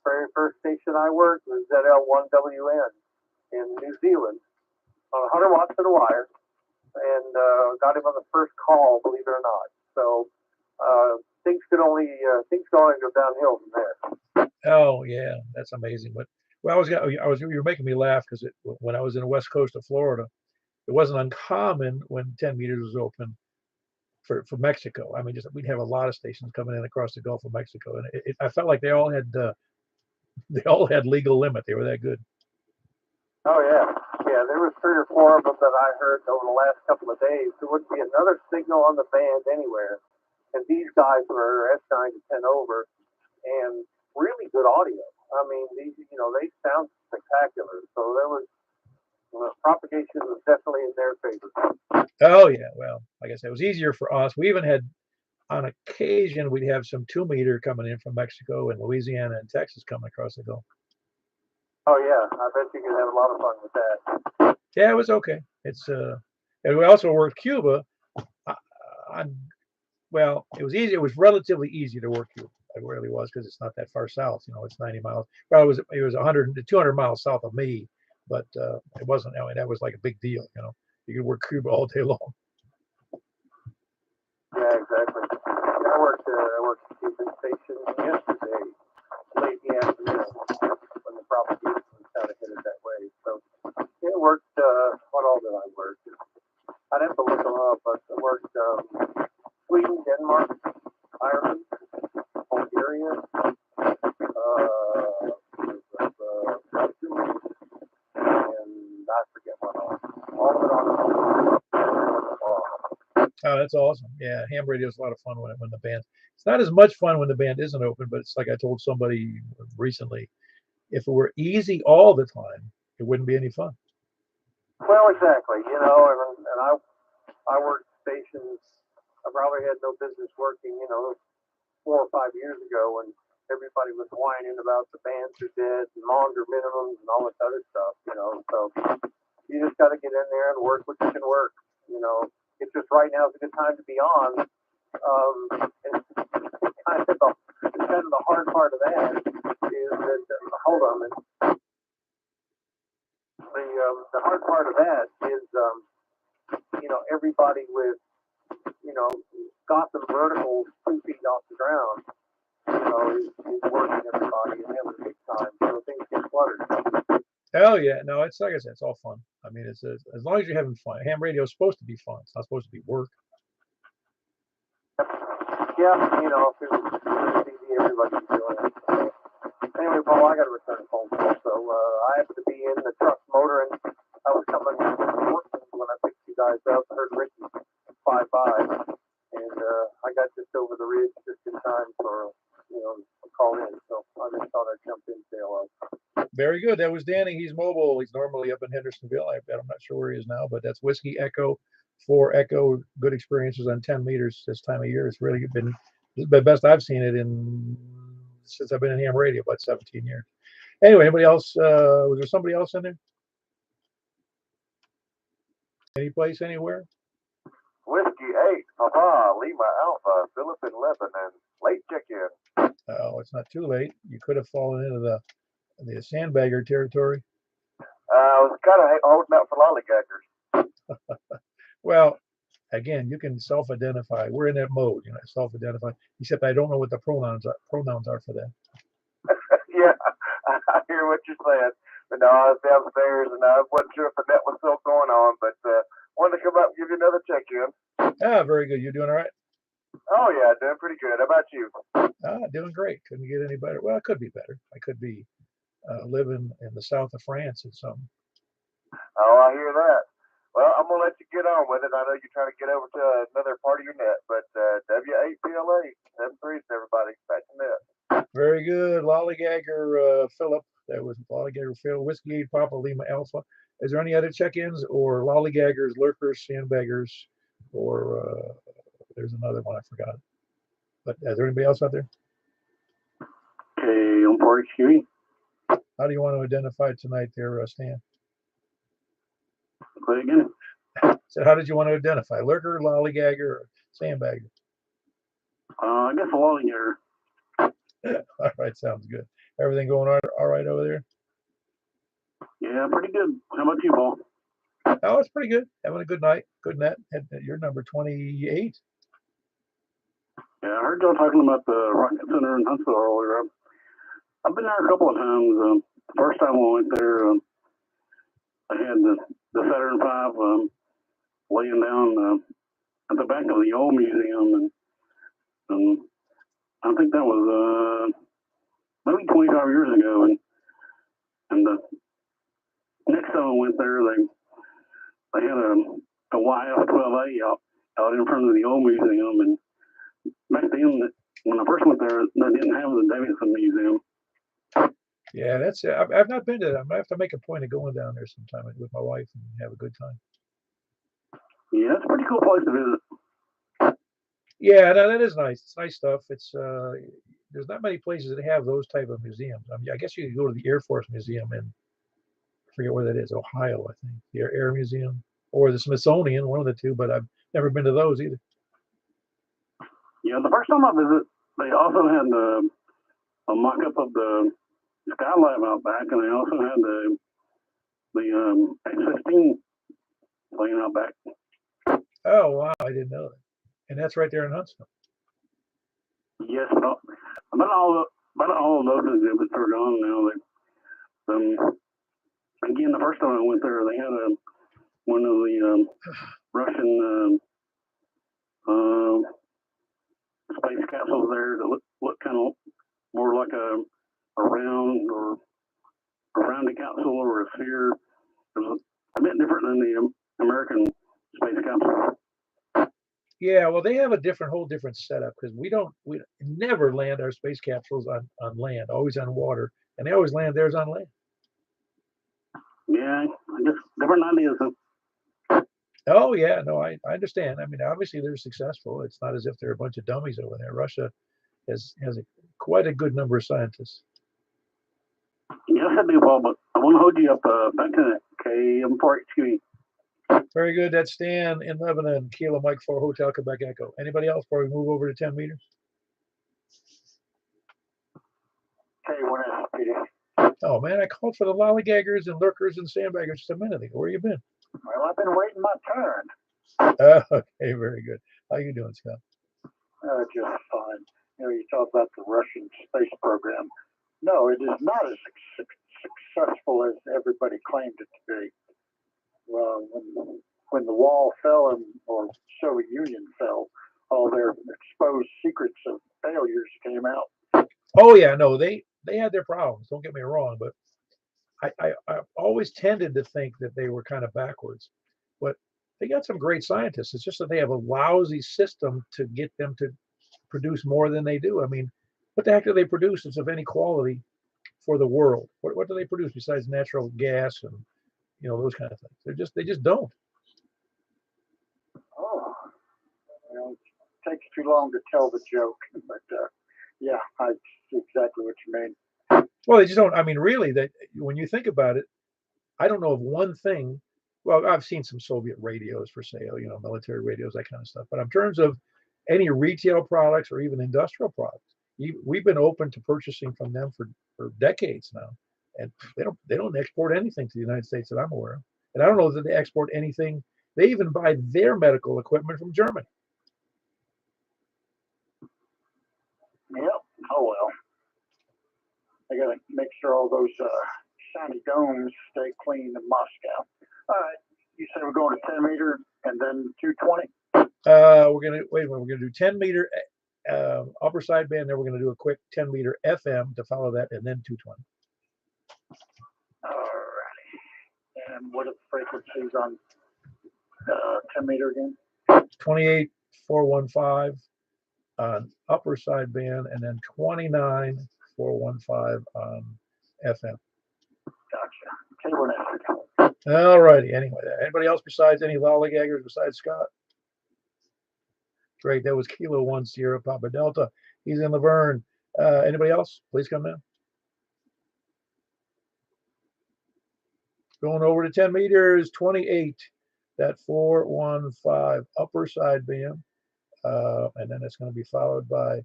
Speaker 6: very first station I worked was ZL1WN in New Zealand on 100 watts of the wire, and got him on the first call, believe it or not. So things could only go downhill from there.
Speaker 1: Oh yeah, that's amazing. But well, you were making me laugh because when I was in the west coast of Florida, it wasn't uncommon when 10 meters was open for Mexico. I mean, we'd have a lot of stations coming in across the Gulf of Mexico, and I felt like they all had legal limit. They were that good.
Speaker 6: Oh yeah. There was 3 or 4 of them that I heard over the last couple of days. There wouldn't be another signal on the band anywhere, and these guys were S9 to 10 over, and really good audio. I mean, they sound spectacular. So there was propagation was definitely in their favor.
Speaker 1: Oh yeah, well, like I said, it was easier for us. We even had, on occasion, we'd have some 2-meter coming in from Mexico and Louisiana and Texas coming across the Gulf.
Speaker 6: Oh yeah, I bet you could have a lot of fun with that.
Speaker 1: Yeah, it was okay. And we also worked Cuba. Well, it was easy. It was relatively easy to work Cuba. It really was, because it's not that far south. It's 90 miles. Well, it was 100 to 200 miles south of me, but it wasn't. I mean, that was like a big deal. You could work Cuba all day long.
Speaker 6: Yeah, exactly. I worked at Cuban station yesterday, late in the afternoon, when the propagation was kind of headed that way. So yeah, it worked. What all did I work? I'd have to look them up, but I worked Sweden, Denmark, Ireland, Bulgaria, Belgium, and I forget what all. All of it on.
Speaker 1: Oh, that's awesome. Yeah, ham radio is a lot of fun when the band. It's not as much fun when the band isn't open, but it's like I told somebody recently, if it were easy all the time, it wouldn't be any fun.
Speaker 6: Well, exactly. And I worked stations. I probably had no business working, 4 or 5 years ago, when everybody was whining about the bands are dead and Maunder minimums and all this other stuff. So you just got to get in there and work what you can work. It's just right now is a good time to be on. And kind of the hard part of that is that hold on a minute. The hard part of that is everybody with Gotham verticals 2 feet off the ground is working everybody and having a big time, so things get cluttered.
Speaker 1: Oh yeah, no, it's like I said, it's all fun. I mean, it's as long as you're having fun. Ham radio is supposed to be fun. It's not supposed to be work.
Speaker 6: Yeah, if it was easy, everybody's doing it. Anyway, Paul, I got to return a phone call. So I happened to be in the truck motoring. I was coming from work when I picked you guys up. I heard Ricky fly by, and I got just over the ridge just in time for a call in. So I just thought I'd jump in and say hello.
Speaker 1: Very good. That was Danny. He's mobile. He's normally up in Hendersonville. I'm not sure where he is now, but that's Whiskey Echo 4 Echo. Good experiences on 10 meters this time of year. It's really been the best I've seen it since I've been in ham radio, about 17 years. Anyway, anybody else? Was there somebody else in there? Any place, anywhere?
Speaker 8: Whiskey 8, Papa, Lima Alpha, Philip in Lebanon. Late check-in.
Speaker 1: Oh, it's not too late. You could have fallen into the sandbagger territory.
Speaker 8: I was kind of holding out for lollygaggers.
Speaker 1: Well, again, you can self-identify. We're in that mode, self-identify. Except I don't know what the pronouns are for that.
Speaker 8: Yeah, I hear what you're saying. But no, I was downstairs and I wasn't sure if the net was still going on, but wanted to come up and give you another check-in.
Speaker 1: Ah, very good. You doing all right?
Speaker 8: Oh yeah, doing pretty good. How about you?
Speaker 1: Doing great. Couldn't get any better. Well, it could be better. I could be living in the south of France or something.
Speaker 8: Oh, I hear that. Well, I'm gonna let you get on with it. I know you're trying to get over to another part of your net, but W8PLA 73 everybody back to net.
Speaker 1: Very good. Lollygagger Philip. That was Lollygagger Phil. Whiskey 8 Papa Lima Alpha. Is there any other check-ins or lollygaggers, lurkers, sandbaggers, or there's another one I forgot. But is there anybody else out there?
Speaker 5: Okay, on Park Street.
Speaker 1: How do you want to identify tonight there, Stan?
Speaker 5: Play again.
Speaker 1: So how did you want to identify? Lurker, lollygagger, or sandbagger?
Speaker 5: I guess a lollygagger.
Speaker 1: All right, sounds good. Everything going all right over there?
Speaker 5: Yeah, pretty good. How about you, Paul?
Speaker 1: Oh, it's pretty good. Having a good night. Good net. You're number 28.
Speaker 5: Yeah, I heard y'all talking about the Rocket Center in Huntsville earlier. I've been there a couple of times. The first time I went there, I had the Saturn V laying down at the back of the old museum, and I think that was maybe 25 years ago. And the next time I went there, they had a YF-12A out in front of the old museum, and back then, when I first went there, they didn't have the Davidson Museum.
Speaker 1: Yeah, that's it. I've not been to that. I'm gonna have to make a point of going down there sometime with my wife and have a good time.
Speaker 5: Yeah, it's a pretty cool place to visit.
Speaker 1: Yeah, no, that is nice. It's nice stuff. It's there's not many places that have those type of museums. I mean, I guess you could go to the Air Force Museum in, I forget where that is, Ohio, I think, the Air Museum, or the Smithsonian, one of the two. But I've never been to those either.
Speaker 5: Yeah, the first time I visited, they also had a mock-up of the Skylab out back, and they also had the X-15 playing out back.
Speaker 1: Oh wow, I didn't know that. And that's right there in Huntsville.
Speaker 5: Yes, about all of those exhibits are gone now. Again, the first time I went there, they had one of the Russian space capsules there that looked kind of more like a round or a rounded capsule or a sphere. It was a bit different than the American space capsule.
Speaker 1: Yeah, well, they have a whole different setup because we never land our space capsules on land, always on water, and they always land theirs on land.
Speaker 5: Yeah, I guess different ideas.
Speaker 1: Oh yeah, no, I understand. I mean, obviously they're successful. It's not as if they're a bunch of dummies over there. Russia has quite a good number of scientists.
Speaker 5: Yes, I do, Paul, but I want to hold you up back to that. Okay, I'm for it.
Speaker 1: Very good. That's Stan in Lebanon, Kilo Mike 4 Hotel Quebec Echo. Anybody else before we move over to 10 meters?
Speaker 4: K1S,
Speaker 1: Oh man, I called for the lollygaggers and lurkers and sandbaggers just a minute ago. Where you been?
Speaker 4: Well, I've been waiting my turn.
Speaker 1: Okay, very good. How you doing, Scott?
Speaker 4: Just fine. You talk about the Russian space program. No, it is not as successful as everybody claimed it to be. When the wall fell or Soviet Union fell, all their exposed secrets of failures came out.
Speaker 1: Oh yeah, no, they had their problems. Don't get me wrong, but I always tended to think that they were kind of backwards. But they got some great scientists. It's just that they have a lousy system to get them to produce more than they do. I mean, what the heck do they produce that's of any quality for the world? What do they produce besides natural gas and those kind of things? They just don't.
Speaker 4: Oh, it takes too long to tell the joke, but yeah, I see exactly what you mean.
Speaker 1: Well, they just don't. I mean, really, that when you think about it, I don't know of one thing well, I've seen some Soviet radios for sale, military radios, that kind of stuff. But in terms of any retail products or even industrial products, we've been open to purchasing from them for decades now, and they don't export anything to the United States that I'm aware of, and I don't know that they export anything. They even buy their medical equipment from Germany.
Speaker 4: Yep. Oh well. I gotta make sure all those shiny domes stay clean in Moscow. All right. You said we're going to 10 meter and then 220.
Speaker 1: We're gonna wait a minute. We're gonna do 10 meter upper sideband. Then we're gonna do a quick 10 meter FM to follow that, and then 220.
Speaker 4: All righty. And what are the frequencies on 10 meter again?
Speaker 1: 28,415 on upper sideband, and then 29,415 on FM.
Speaker 4: Gotcha. K1 Africa.
Speaker 1: All righty. Anyway, anybody else besides any lollygaggers besides Scott? Great. That was Kilo 1 Sierra Papa Delta. He's in Laverne. Anybody else? Please come in. Going over to 10 meters, 28, that 415 upper sideband. And then it's going to be followed by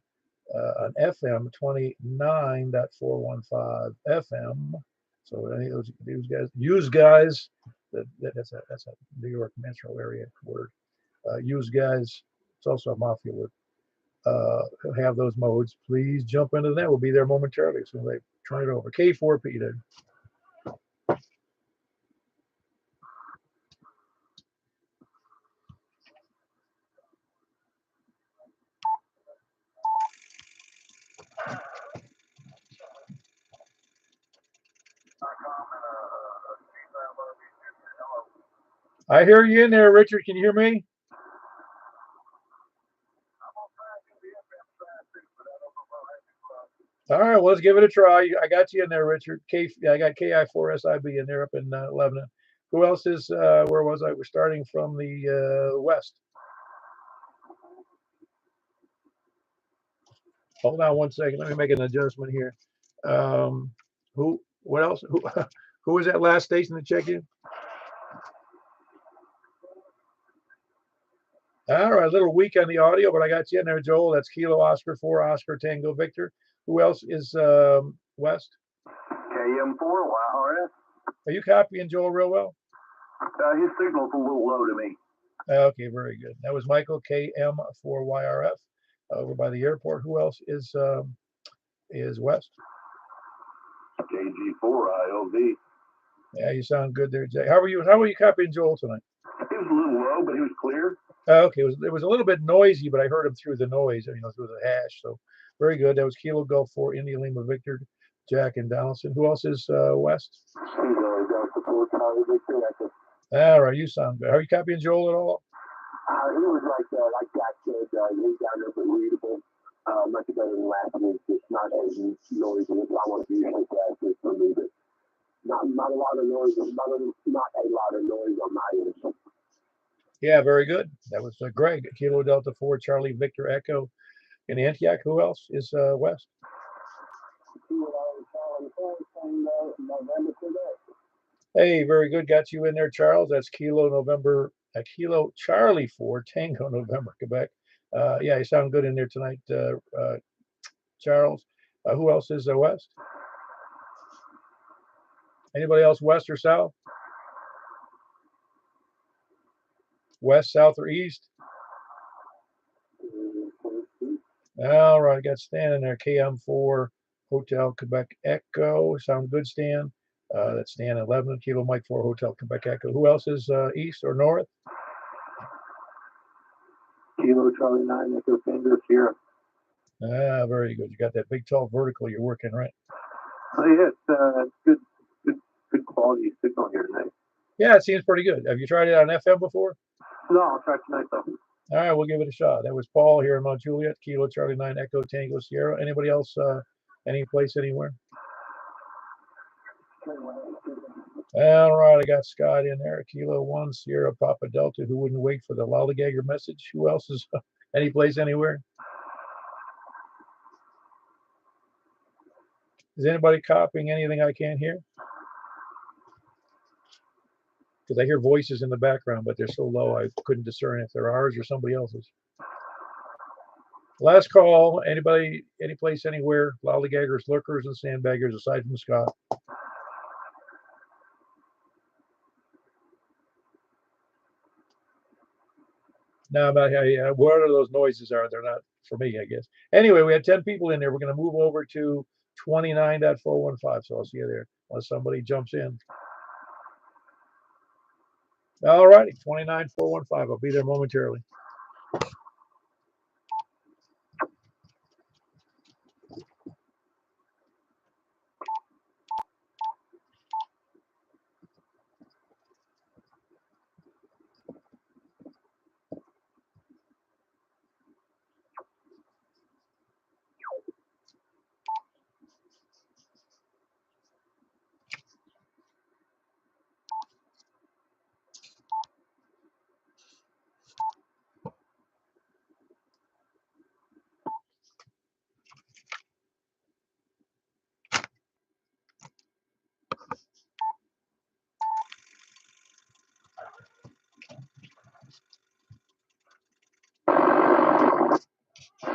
Speaker 1: an FM 29.415 FM. So any of those guys, that's a New York metro area word. Use guys, it's also a mafia word. Have those modes. Please jump into that. We'll be there momentarily. So they turn it over. K4P then. I hear you in there, Richard. Can you hear me? All right, well, let's give it a try. I got you in there, Richard. I got KI4SIB in there up in Lebanon. Who else is, where was I? We're starting from the west. Hold on one second. Let me make an adjustment here. What else? Who was that last station to check in? All right, a little weak on the audio, but I got you in there, Joel. That's Kilo Oscar 4 Oscar Tango Victor. Who else is west?
Speaker 2: KM4 YRS.
Speaker 1: Are you copying Joel real well?
Speaker 2: His signal's a little low to me.
Speaker 1: Okay, very good. That was Michael KM4YRF over by the airport. Who else is west?
Speaker 2: KG4IOV.
Speaker 1: Yeah, you sound good there, Jay. How are you copying Joel tonight?
Speaker 2: He was a little low, but he was clear.
Speaker 1: Okay, it was a little bit noisy, but I heard him through the noise, through the hash. So very good. That was Kilo Golf 4 India Lima Victor, Jack and Donaldson. Who else is west? All right, you sound good. Are you copying Joel at all?
Speaker 7: He was like Jack said, he's down there but readable. Much better than last week. It's not as noisy as I want to usually practice for me, but not a lot of noise. Not a lot of noise on my end.
Speaker 1: Yeah, very good. That was Greg, Kilo Delta 4 Charlie Victor Echo in Antioch. Who else is west? Hey, very good. Got you in there, Charles. That's Kilo Charlie 4 Tango November, Quebec. Yeah, you sound good in there tonight, Charles. Who else is west? Anybody else west or south? West, south, or east? All right, I got Stan in there. KM4 Hotel Quebec Echo. Sound good, Stan. That's Stan 11 Kilo Mike 4 Hotel Quebec Echo. Who else is east or north?
Speaker 7: Kilo Charlie 9 Echo Tango Sierra.
Speaker 1: Very good. You got that big tall vertical you're working, right?
Speaker 6: Oh yeah, it's good quality signal here tonight.
Speaker 1: Yeah, it seems pretty good. Have you tried it on FM before?
Speaker 6: No, I'll try tonight though.
Speaker 1: All right, we'll give it a shot. That was Paul here in Mount Juliet, Kilo Charlie 9 Echo Tango Sierra. Anybody else? Any place anywhere? All right, I got Scott in there, Kilo 1 Sierra Papa Delta, who wouldn't wait for the lollygagger message. Who else is any place anywhere? Is anybody copying anything I can't hear? because I hear voices in the background, but they're so low I couldn't discern if they're ours or somebody else's. Last call. Anybody, any place, anywhere? Lollygaggers, lurkers, and sandbaggers aside from Scott. Now, whatever those noises are, they're not for me, I guess. Anyway, we had 10 people in there. We're going to move over to 29.415. So I'll see you there unless somebody jumps in. All righty, 29.415. I'll be there momentarily.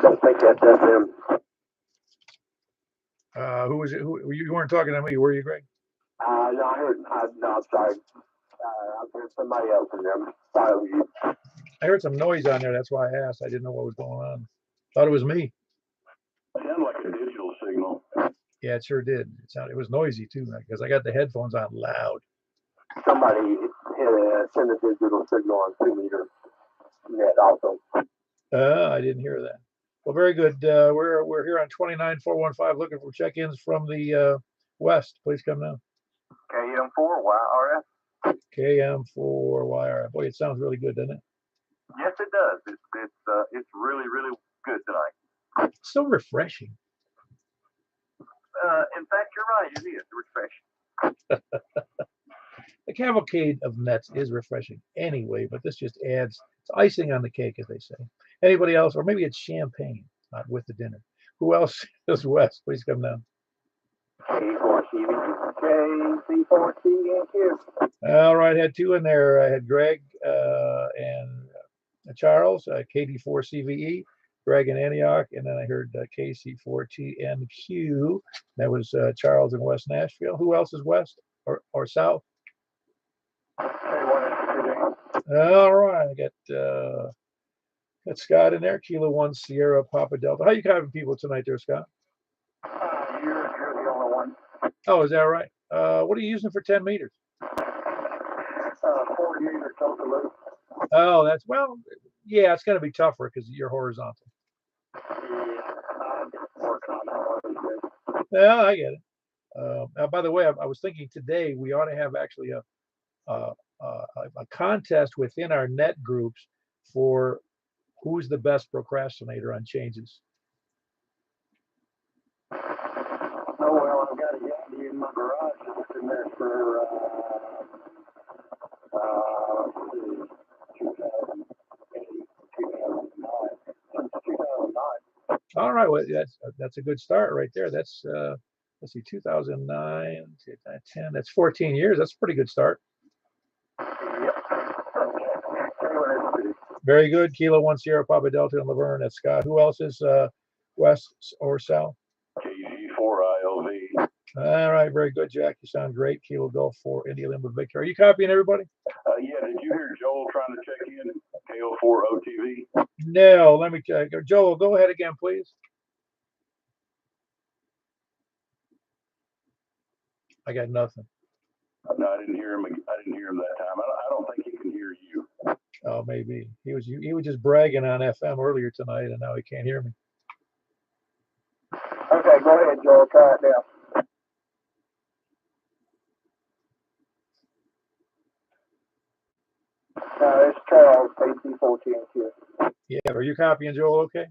Speaker 7: Don't think that's FM.
Speaker 1: Who was it? Who you weren't talking to me? Were you, Greg?
Speaker 7: No, I'm sorry. I've heard somebody else in there. Sorry, it was you.
Speaker 1: I heard some noise on there. That's why I asked. I didn't know what was going on. Thought it was me.
Speaker 8: It sounded like a digital signal.
Speaker 1: Yeah, it sure did. It was noisy too, because I got the headphones on loud.
Speaker 7: Somebody sent a digital signal on 2 meter net also.
Speaker 1: I didn't hear that. Well, very good. We're here on 29.415 looking for check-ins from the west. Please come now.
Speaker 2: KM4YRF.
Speaker 1: KM4YR. Boy, it sounds really good, doesn't it?
Speaker 2: Yes, it does. It's really, really good tonight.
Speaker 1: It's so refreshing.
Speaker 2: In fact, you're right. It is refreshing.
Speaker 1: The cavalcade of nets is refreshing anyway, but this just adds, it's icing on the cake, as they say. Anybody else? Or maybe it's champagne, not with the dinner. Who else is west? Please come down.
Speaker 4: KC4CNQ.
Speaker 1: All right, had two in there. I had Greg and Charles, KD4CVE, Greg and Antioch, and then I heard KC4TNQ. That was Charles in West Nashville. Who else is west or south? All right, I got Scott in there. Kilo 1 Sierra Papa Delta. How you having people tonight there, Scott?
Speaker 4: You're the only one.
Speaker 1: Oh, is that right? What are you using for 10 meters?
Speaker 4: 40 meter total loop.
Speaker 1: Oh, yeah, it's going to be tougher because you're horizontal.
Speaker 4: I'm working on that.
Speaker 1: Yeah, I get it. By the way, I was thinking today we ought to have actually a contest within our net groups for who's the best procrastinator on changes.
Speaker 4: Oh, well, I've got a Yandy in my garage that's been there for 2009.
Speaker 1: All right, well, that's a good start right there. That's let's see, 2009, 10. That's 14 years. That's a pretty good start. Very good. Kilo 1 Sierra Papa Delta and Laverne. That's Scott. Who else is west or south?
Speaker 8: KG4ILV.
Speaker 1: All right, very good, Jack. You sound great. Kilo Golf 4 India Lima Victor. Are you copying everybody?
Speaker 8: Yeah, did you hear Joel trying to check in? KO4OTV.
Speaker 1: No, let me check. Joel, go ahead again, please. I got nothing.
Speaker 8: No, I didn't hear him. I didn't hear him that time. I don't think he can hear you.
Speaker 1: Oh, maybe he was just bragging on FM earlier tonight, and now he can't hear me.
Speaker 4: Okay, go ahead, Joel. Try it now. It's Charles, KC4TNQ.
Speaker 1: Yeah, are you copying Joel okay?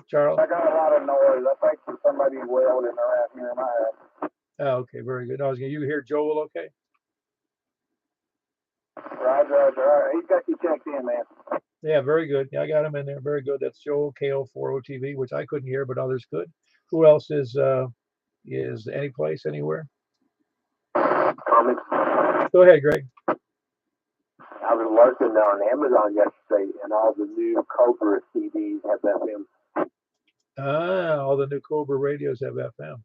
Speaker 1: Charles?
Speaker 4: I got a lot of noise. I think there's somebody welding around here in my house.
Speaker 1: Oh, okay, very good. You hear Joel okay?
Speaker 4: Roger. All right, he's got you checked in, man.
Speaker 1: Yeah, very good. Yeah, I got him in there. Very good. That's Joel, KO4OTV, which I couldn't hear, but others could. Who else is any place, anywhere?
Speaker 2: Carl
Speaker 7: comments?
Speaker 1: Go ahead, Greg.
Speaker 7: I was lurking on Amazon yesterday, and all the new Cobra CDs have FM.
Speaker 1: All the new Cobra radios have FM.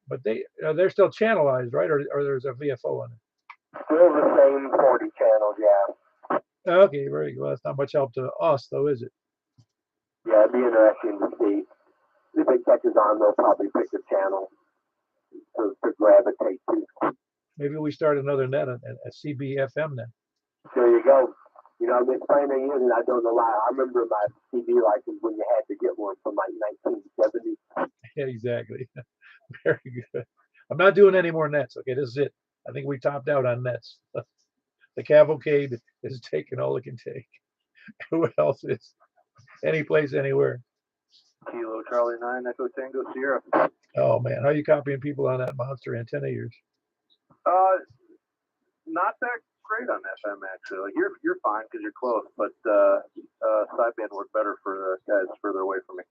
Speaker 1: But they're still channelized, right? Or there's a VFO on it?
Speaker 7: Still the same 40 channels, yeah.
Speaker 1: Okay, very good. Well, that's not much help to us, though, is it?
Speaker 7: Yeah, it'd be interesting to see. If it catches on, they'll probably pick a channel to gravitate to.
Speaker 1: Maybe we start another net, a CBFM net.
Speaker 7: There you go. You know, the funny thing is, and I don't know why, I remember my CD license when you had to get one from like 1970.
Speaker 1: Yeah, exactly. Very good. I'm not doing any more nets. Okay, this is it. I think we topped out on nets. The cavalcade is taking all it can take. Who else is? Any place, anywhere.
Speaker 6: Kilo Charlie 9 Echo Tango Sierra.
Speaker 1: Oh man, how are you copying people on that monster antenna of yours?
Speaker 6: Not that great on FM actually. Like you're fine because you're close, but sideband worked better for the guys further away from me.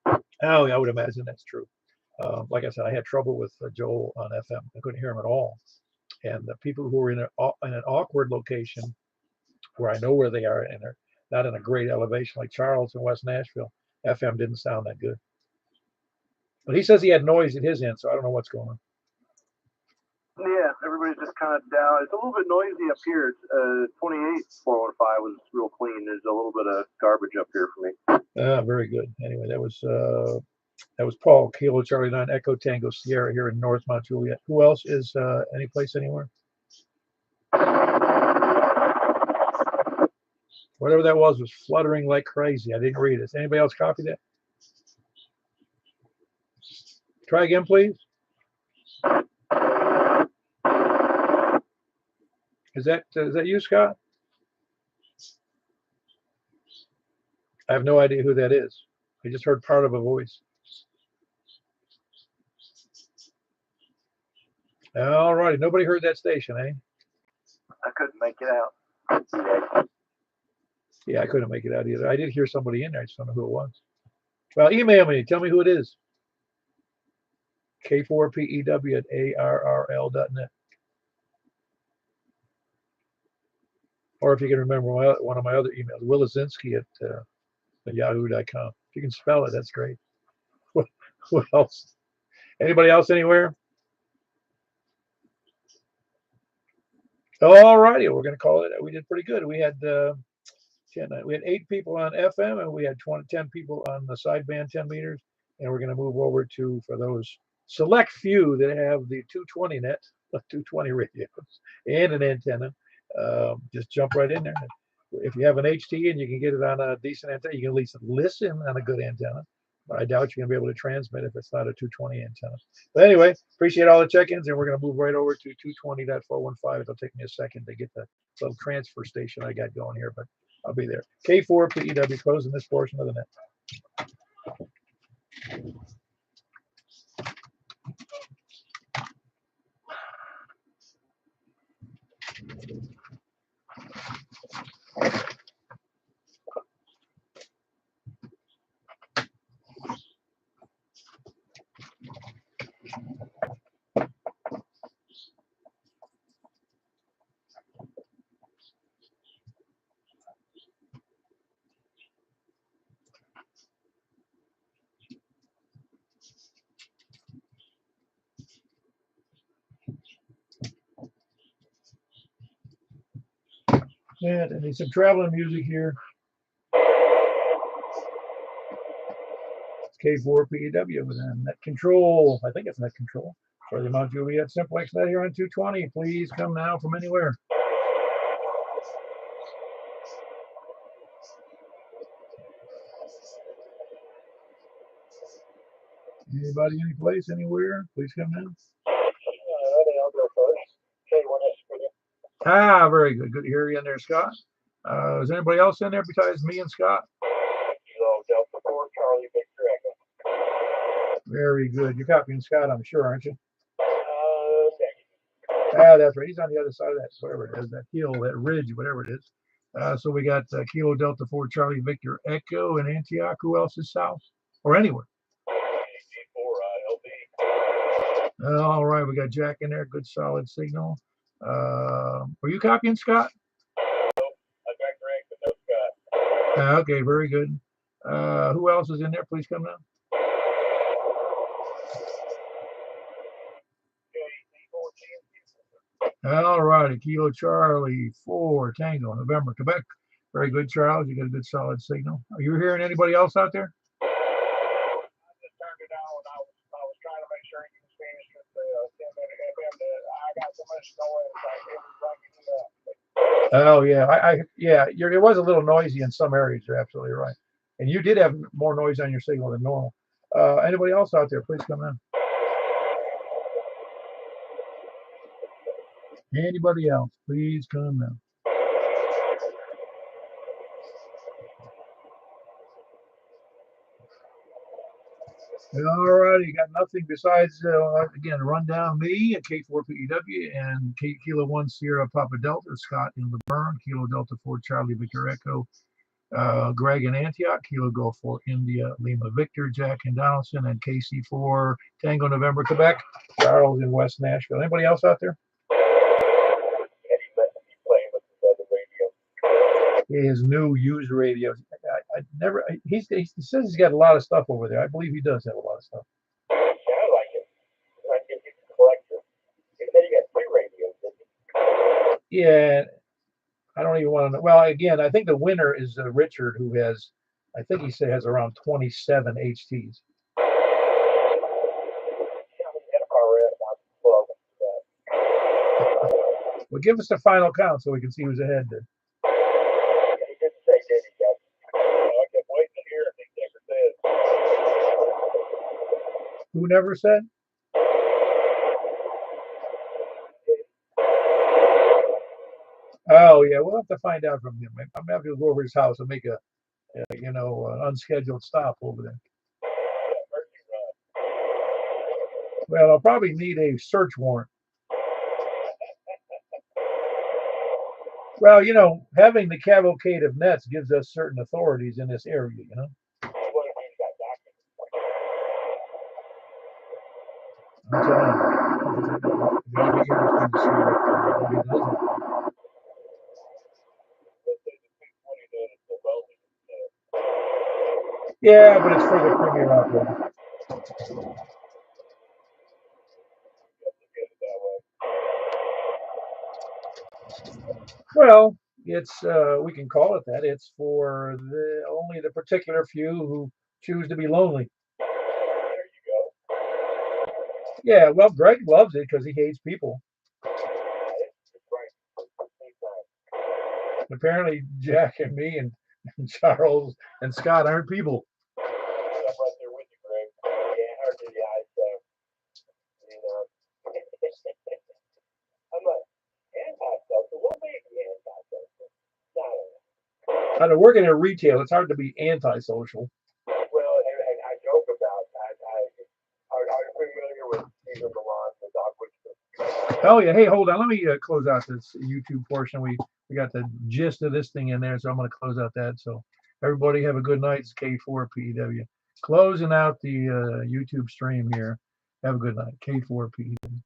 Speaker 1: Oh, yeah, I would imagine that's true. Like I said, I had trouble with Joel on FM. I couldn't hear him at all. And the people who are in an awkward location where I know where they are and are not in a great elevation like Charles in West Nashville, FM didn't sound that good. But he says he had noise at his end, so I don't know what's going on.
Speaker 6: Yeah, everybody's just kind of down. It's a little bit noisy up here. 28 415 was real clean. There's a little bit of garbage up here for me.
Speaker 1: Very good. Anyway, that was Paul, Kilo Charlie 9 Echo Tango Sierra here in North Mount Juliet. Who else is any place anywhere? Whatever that was fluttering like crazy. I didn't read it. Anybody else copy that? Try again, please. Is that you, Scott? I have no idea who that is. I just heard part of a voice. All righty. Nobody heard that station, eh?
Speaker 2: I couldn't make it out.
Speaker 1: Yeah, I couldn't make it out either. I did hear somebody in there. I just don't know who it was. Well, email me. Tell me who it is. K4PEW@ARRL.net. Or if you can remember one of my other emails, willazinski@yahoo.com. If you can spell it, that's great. What else? Anybody else anywhere? All righty, we're going to call it. We did pretty good. We had 8 people on FM, and we had 10 people on the sideband 10 meters. And we're going to move over to, for those select few that have the 220 net, 220 radios, and an antenna, just jump right in there. If you have an HT and you can get it on a decent antenna, you can at least listen on a good antenna. But I doubt you're going to be able to transmit if it's not a 220 antenna. But anyway, appreciate all the check-ins, and we're going to move right over to 220.415. It'll take me a second to get the little transfer station I got going here, but I'll be there. K4PEW closing this portion of the net. And I need some traveling music here. It's K4PEW with net control. I think it's net control. For the Mount Juliet Simplex net here on 220. Please come now from anywhere. Anybody, any place, anywhere? Please come now.
Speaker 3: I'll go first.
Speaker 1: Ah, very good. Good to hear you in there, Scott. Is anybody else in there besides me and Scott?
Speaker 3: Kilo Delta 4 Charlie Victor Echo.
Speaker 1: Very good. You're copying Scott, I'm sure, aren't you?
Speaker 3: Okay.
Speaker 1: Ah, that's right. He's on the other side of that, whatever it is, that hill, that ridge, whatever it is. So we got Kilo Delta 4 Charlie Victor Echo in Antioch. Who else is south? Or anywhere?
Speaker 3: G4 LB.
Speaker 1: All right, we got Jack in there. Good solid signal. Were you copying, Scott?
Speaker 9: I got Greg, but no Scott.
Speaker 1: Okay, very good. Who else is in there? Please come down. All righty, Kilo Charlie 4 Tango November Quebec. Very good, Charles. You got a good solid signal. Are you hearing anybody else out there?
Speaker 9: I just turned it on. I was trying to make sure you was finished with the 10-minute FM. I got so much noise I couldn't break it up.
Speaker 1: Oh yeah, it was a little noisy in some areas. You're absolutely right, and you did have more noise on your signal than normal. Anybody else out there? Please come in. Anybody else? Please come in. All right, you got nothing besides again rundown me at K4PEW and Kilo 1 Sierra Papa Delta, Scott in Laverne, Kilo Delta 4 Charlie Victor Echo, Greg in Antioch, Kilo Golf 4 India, Lima Victor, Jack in Donaldson, and KC4 Tango November Quebec, Charles in West Nashville. Anybody else out there? His new used radio. I never. He says he's got a lot of stuff over there. I believe he does have a lot of stuff.
Speaker 9: Sounds like it. Like if he's a collector. He said he got 3 radios, didn't he?
Speaker 1: Yeah, I don't even want to know. Well, again, I think the winner is Richard, who has, I think he said has around 27 HTs. Well, give us the final count so we can see who's ahead there.
Speaker 9: He didn't say, did he, Jeff? I kept waiting to hear if he never said.
Speaker 1: Who never said? Oh yeah, we'll have to find out from him. I'm gonna have to go over his house and make a, unscheduled stop over there. Well, I'll probably need a search warrant. Well, having the cavalcade of nets gives us certain authorities in this area, I'm telling you, it'll be interesting to see what he does. Yeah, but it's for the premier operator. Well, it's we can call it that. It's for only the particular few who choose to be lonely.
Speaker 9: There you go.
Speaker 1: Yeah, well, Greg loves it because he hates people. Apparently, Jack and me and Charles and Scott aren't people.
Speaker 9: I'm right there with you, Greg. Yeah, hard to the eyes, I'm like, anti-social. What makes me anti-social?
Speaker 1: Out of working in retail, it's hard to be antisocial.
Speaker 9: Well, and I joke about that. Are you familiar with Stephen Milan, the dog whisperer?
Speaker 1: Oh yeah. Hey, hold on. Let me close out this YouTube portion. We got the gist of this thing in there, so I'm going to close out that. So everybody have a good night. It's K4PEW. Closing out the YouTube stream here. Have a good night. K4PEW.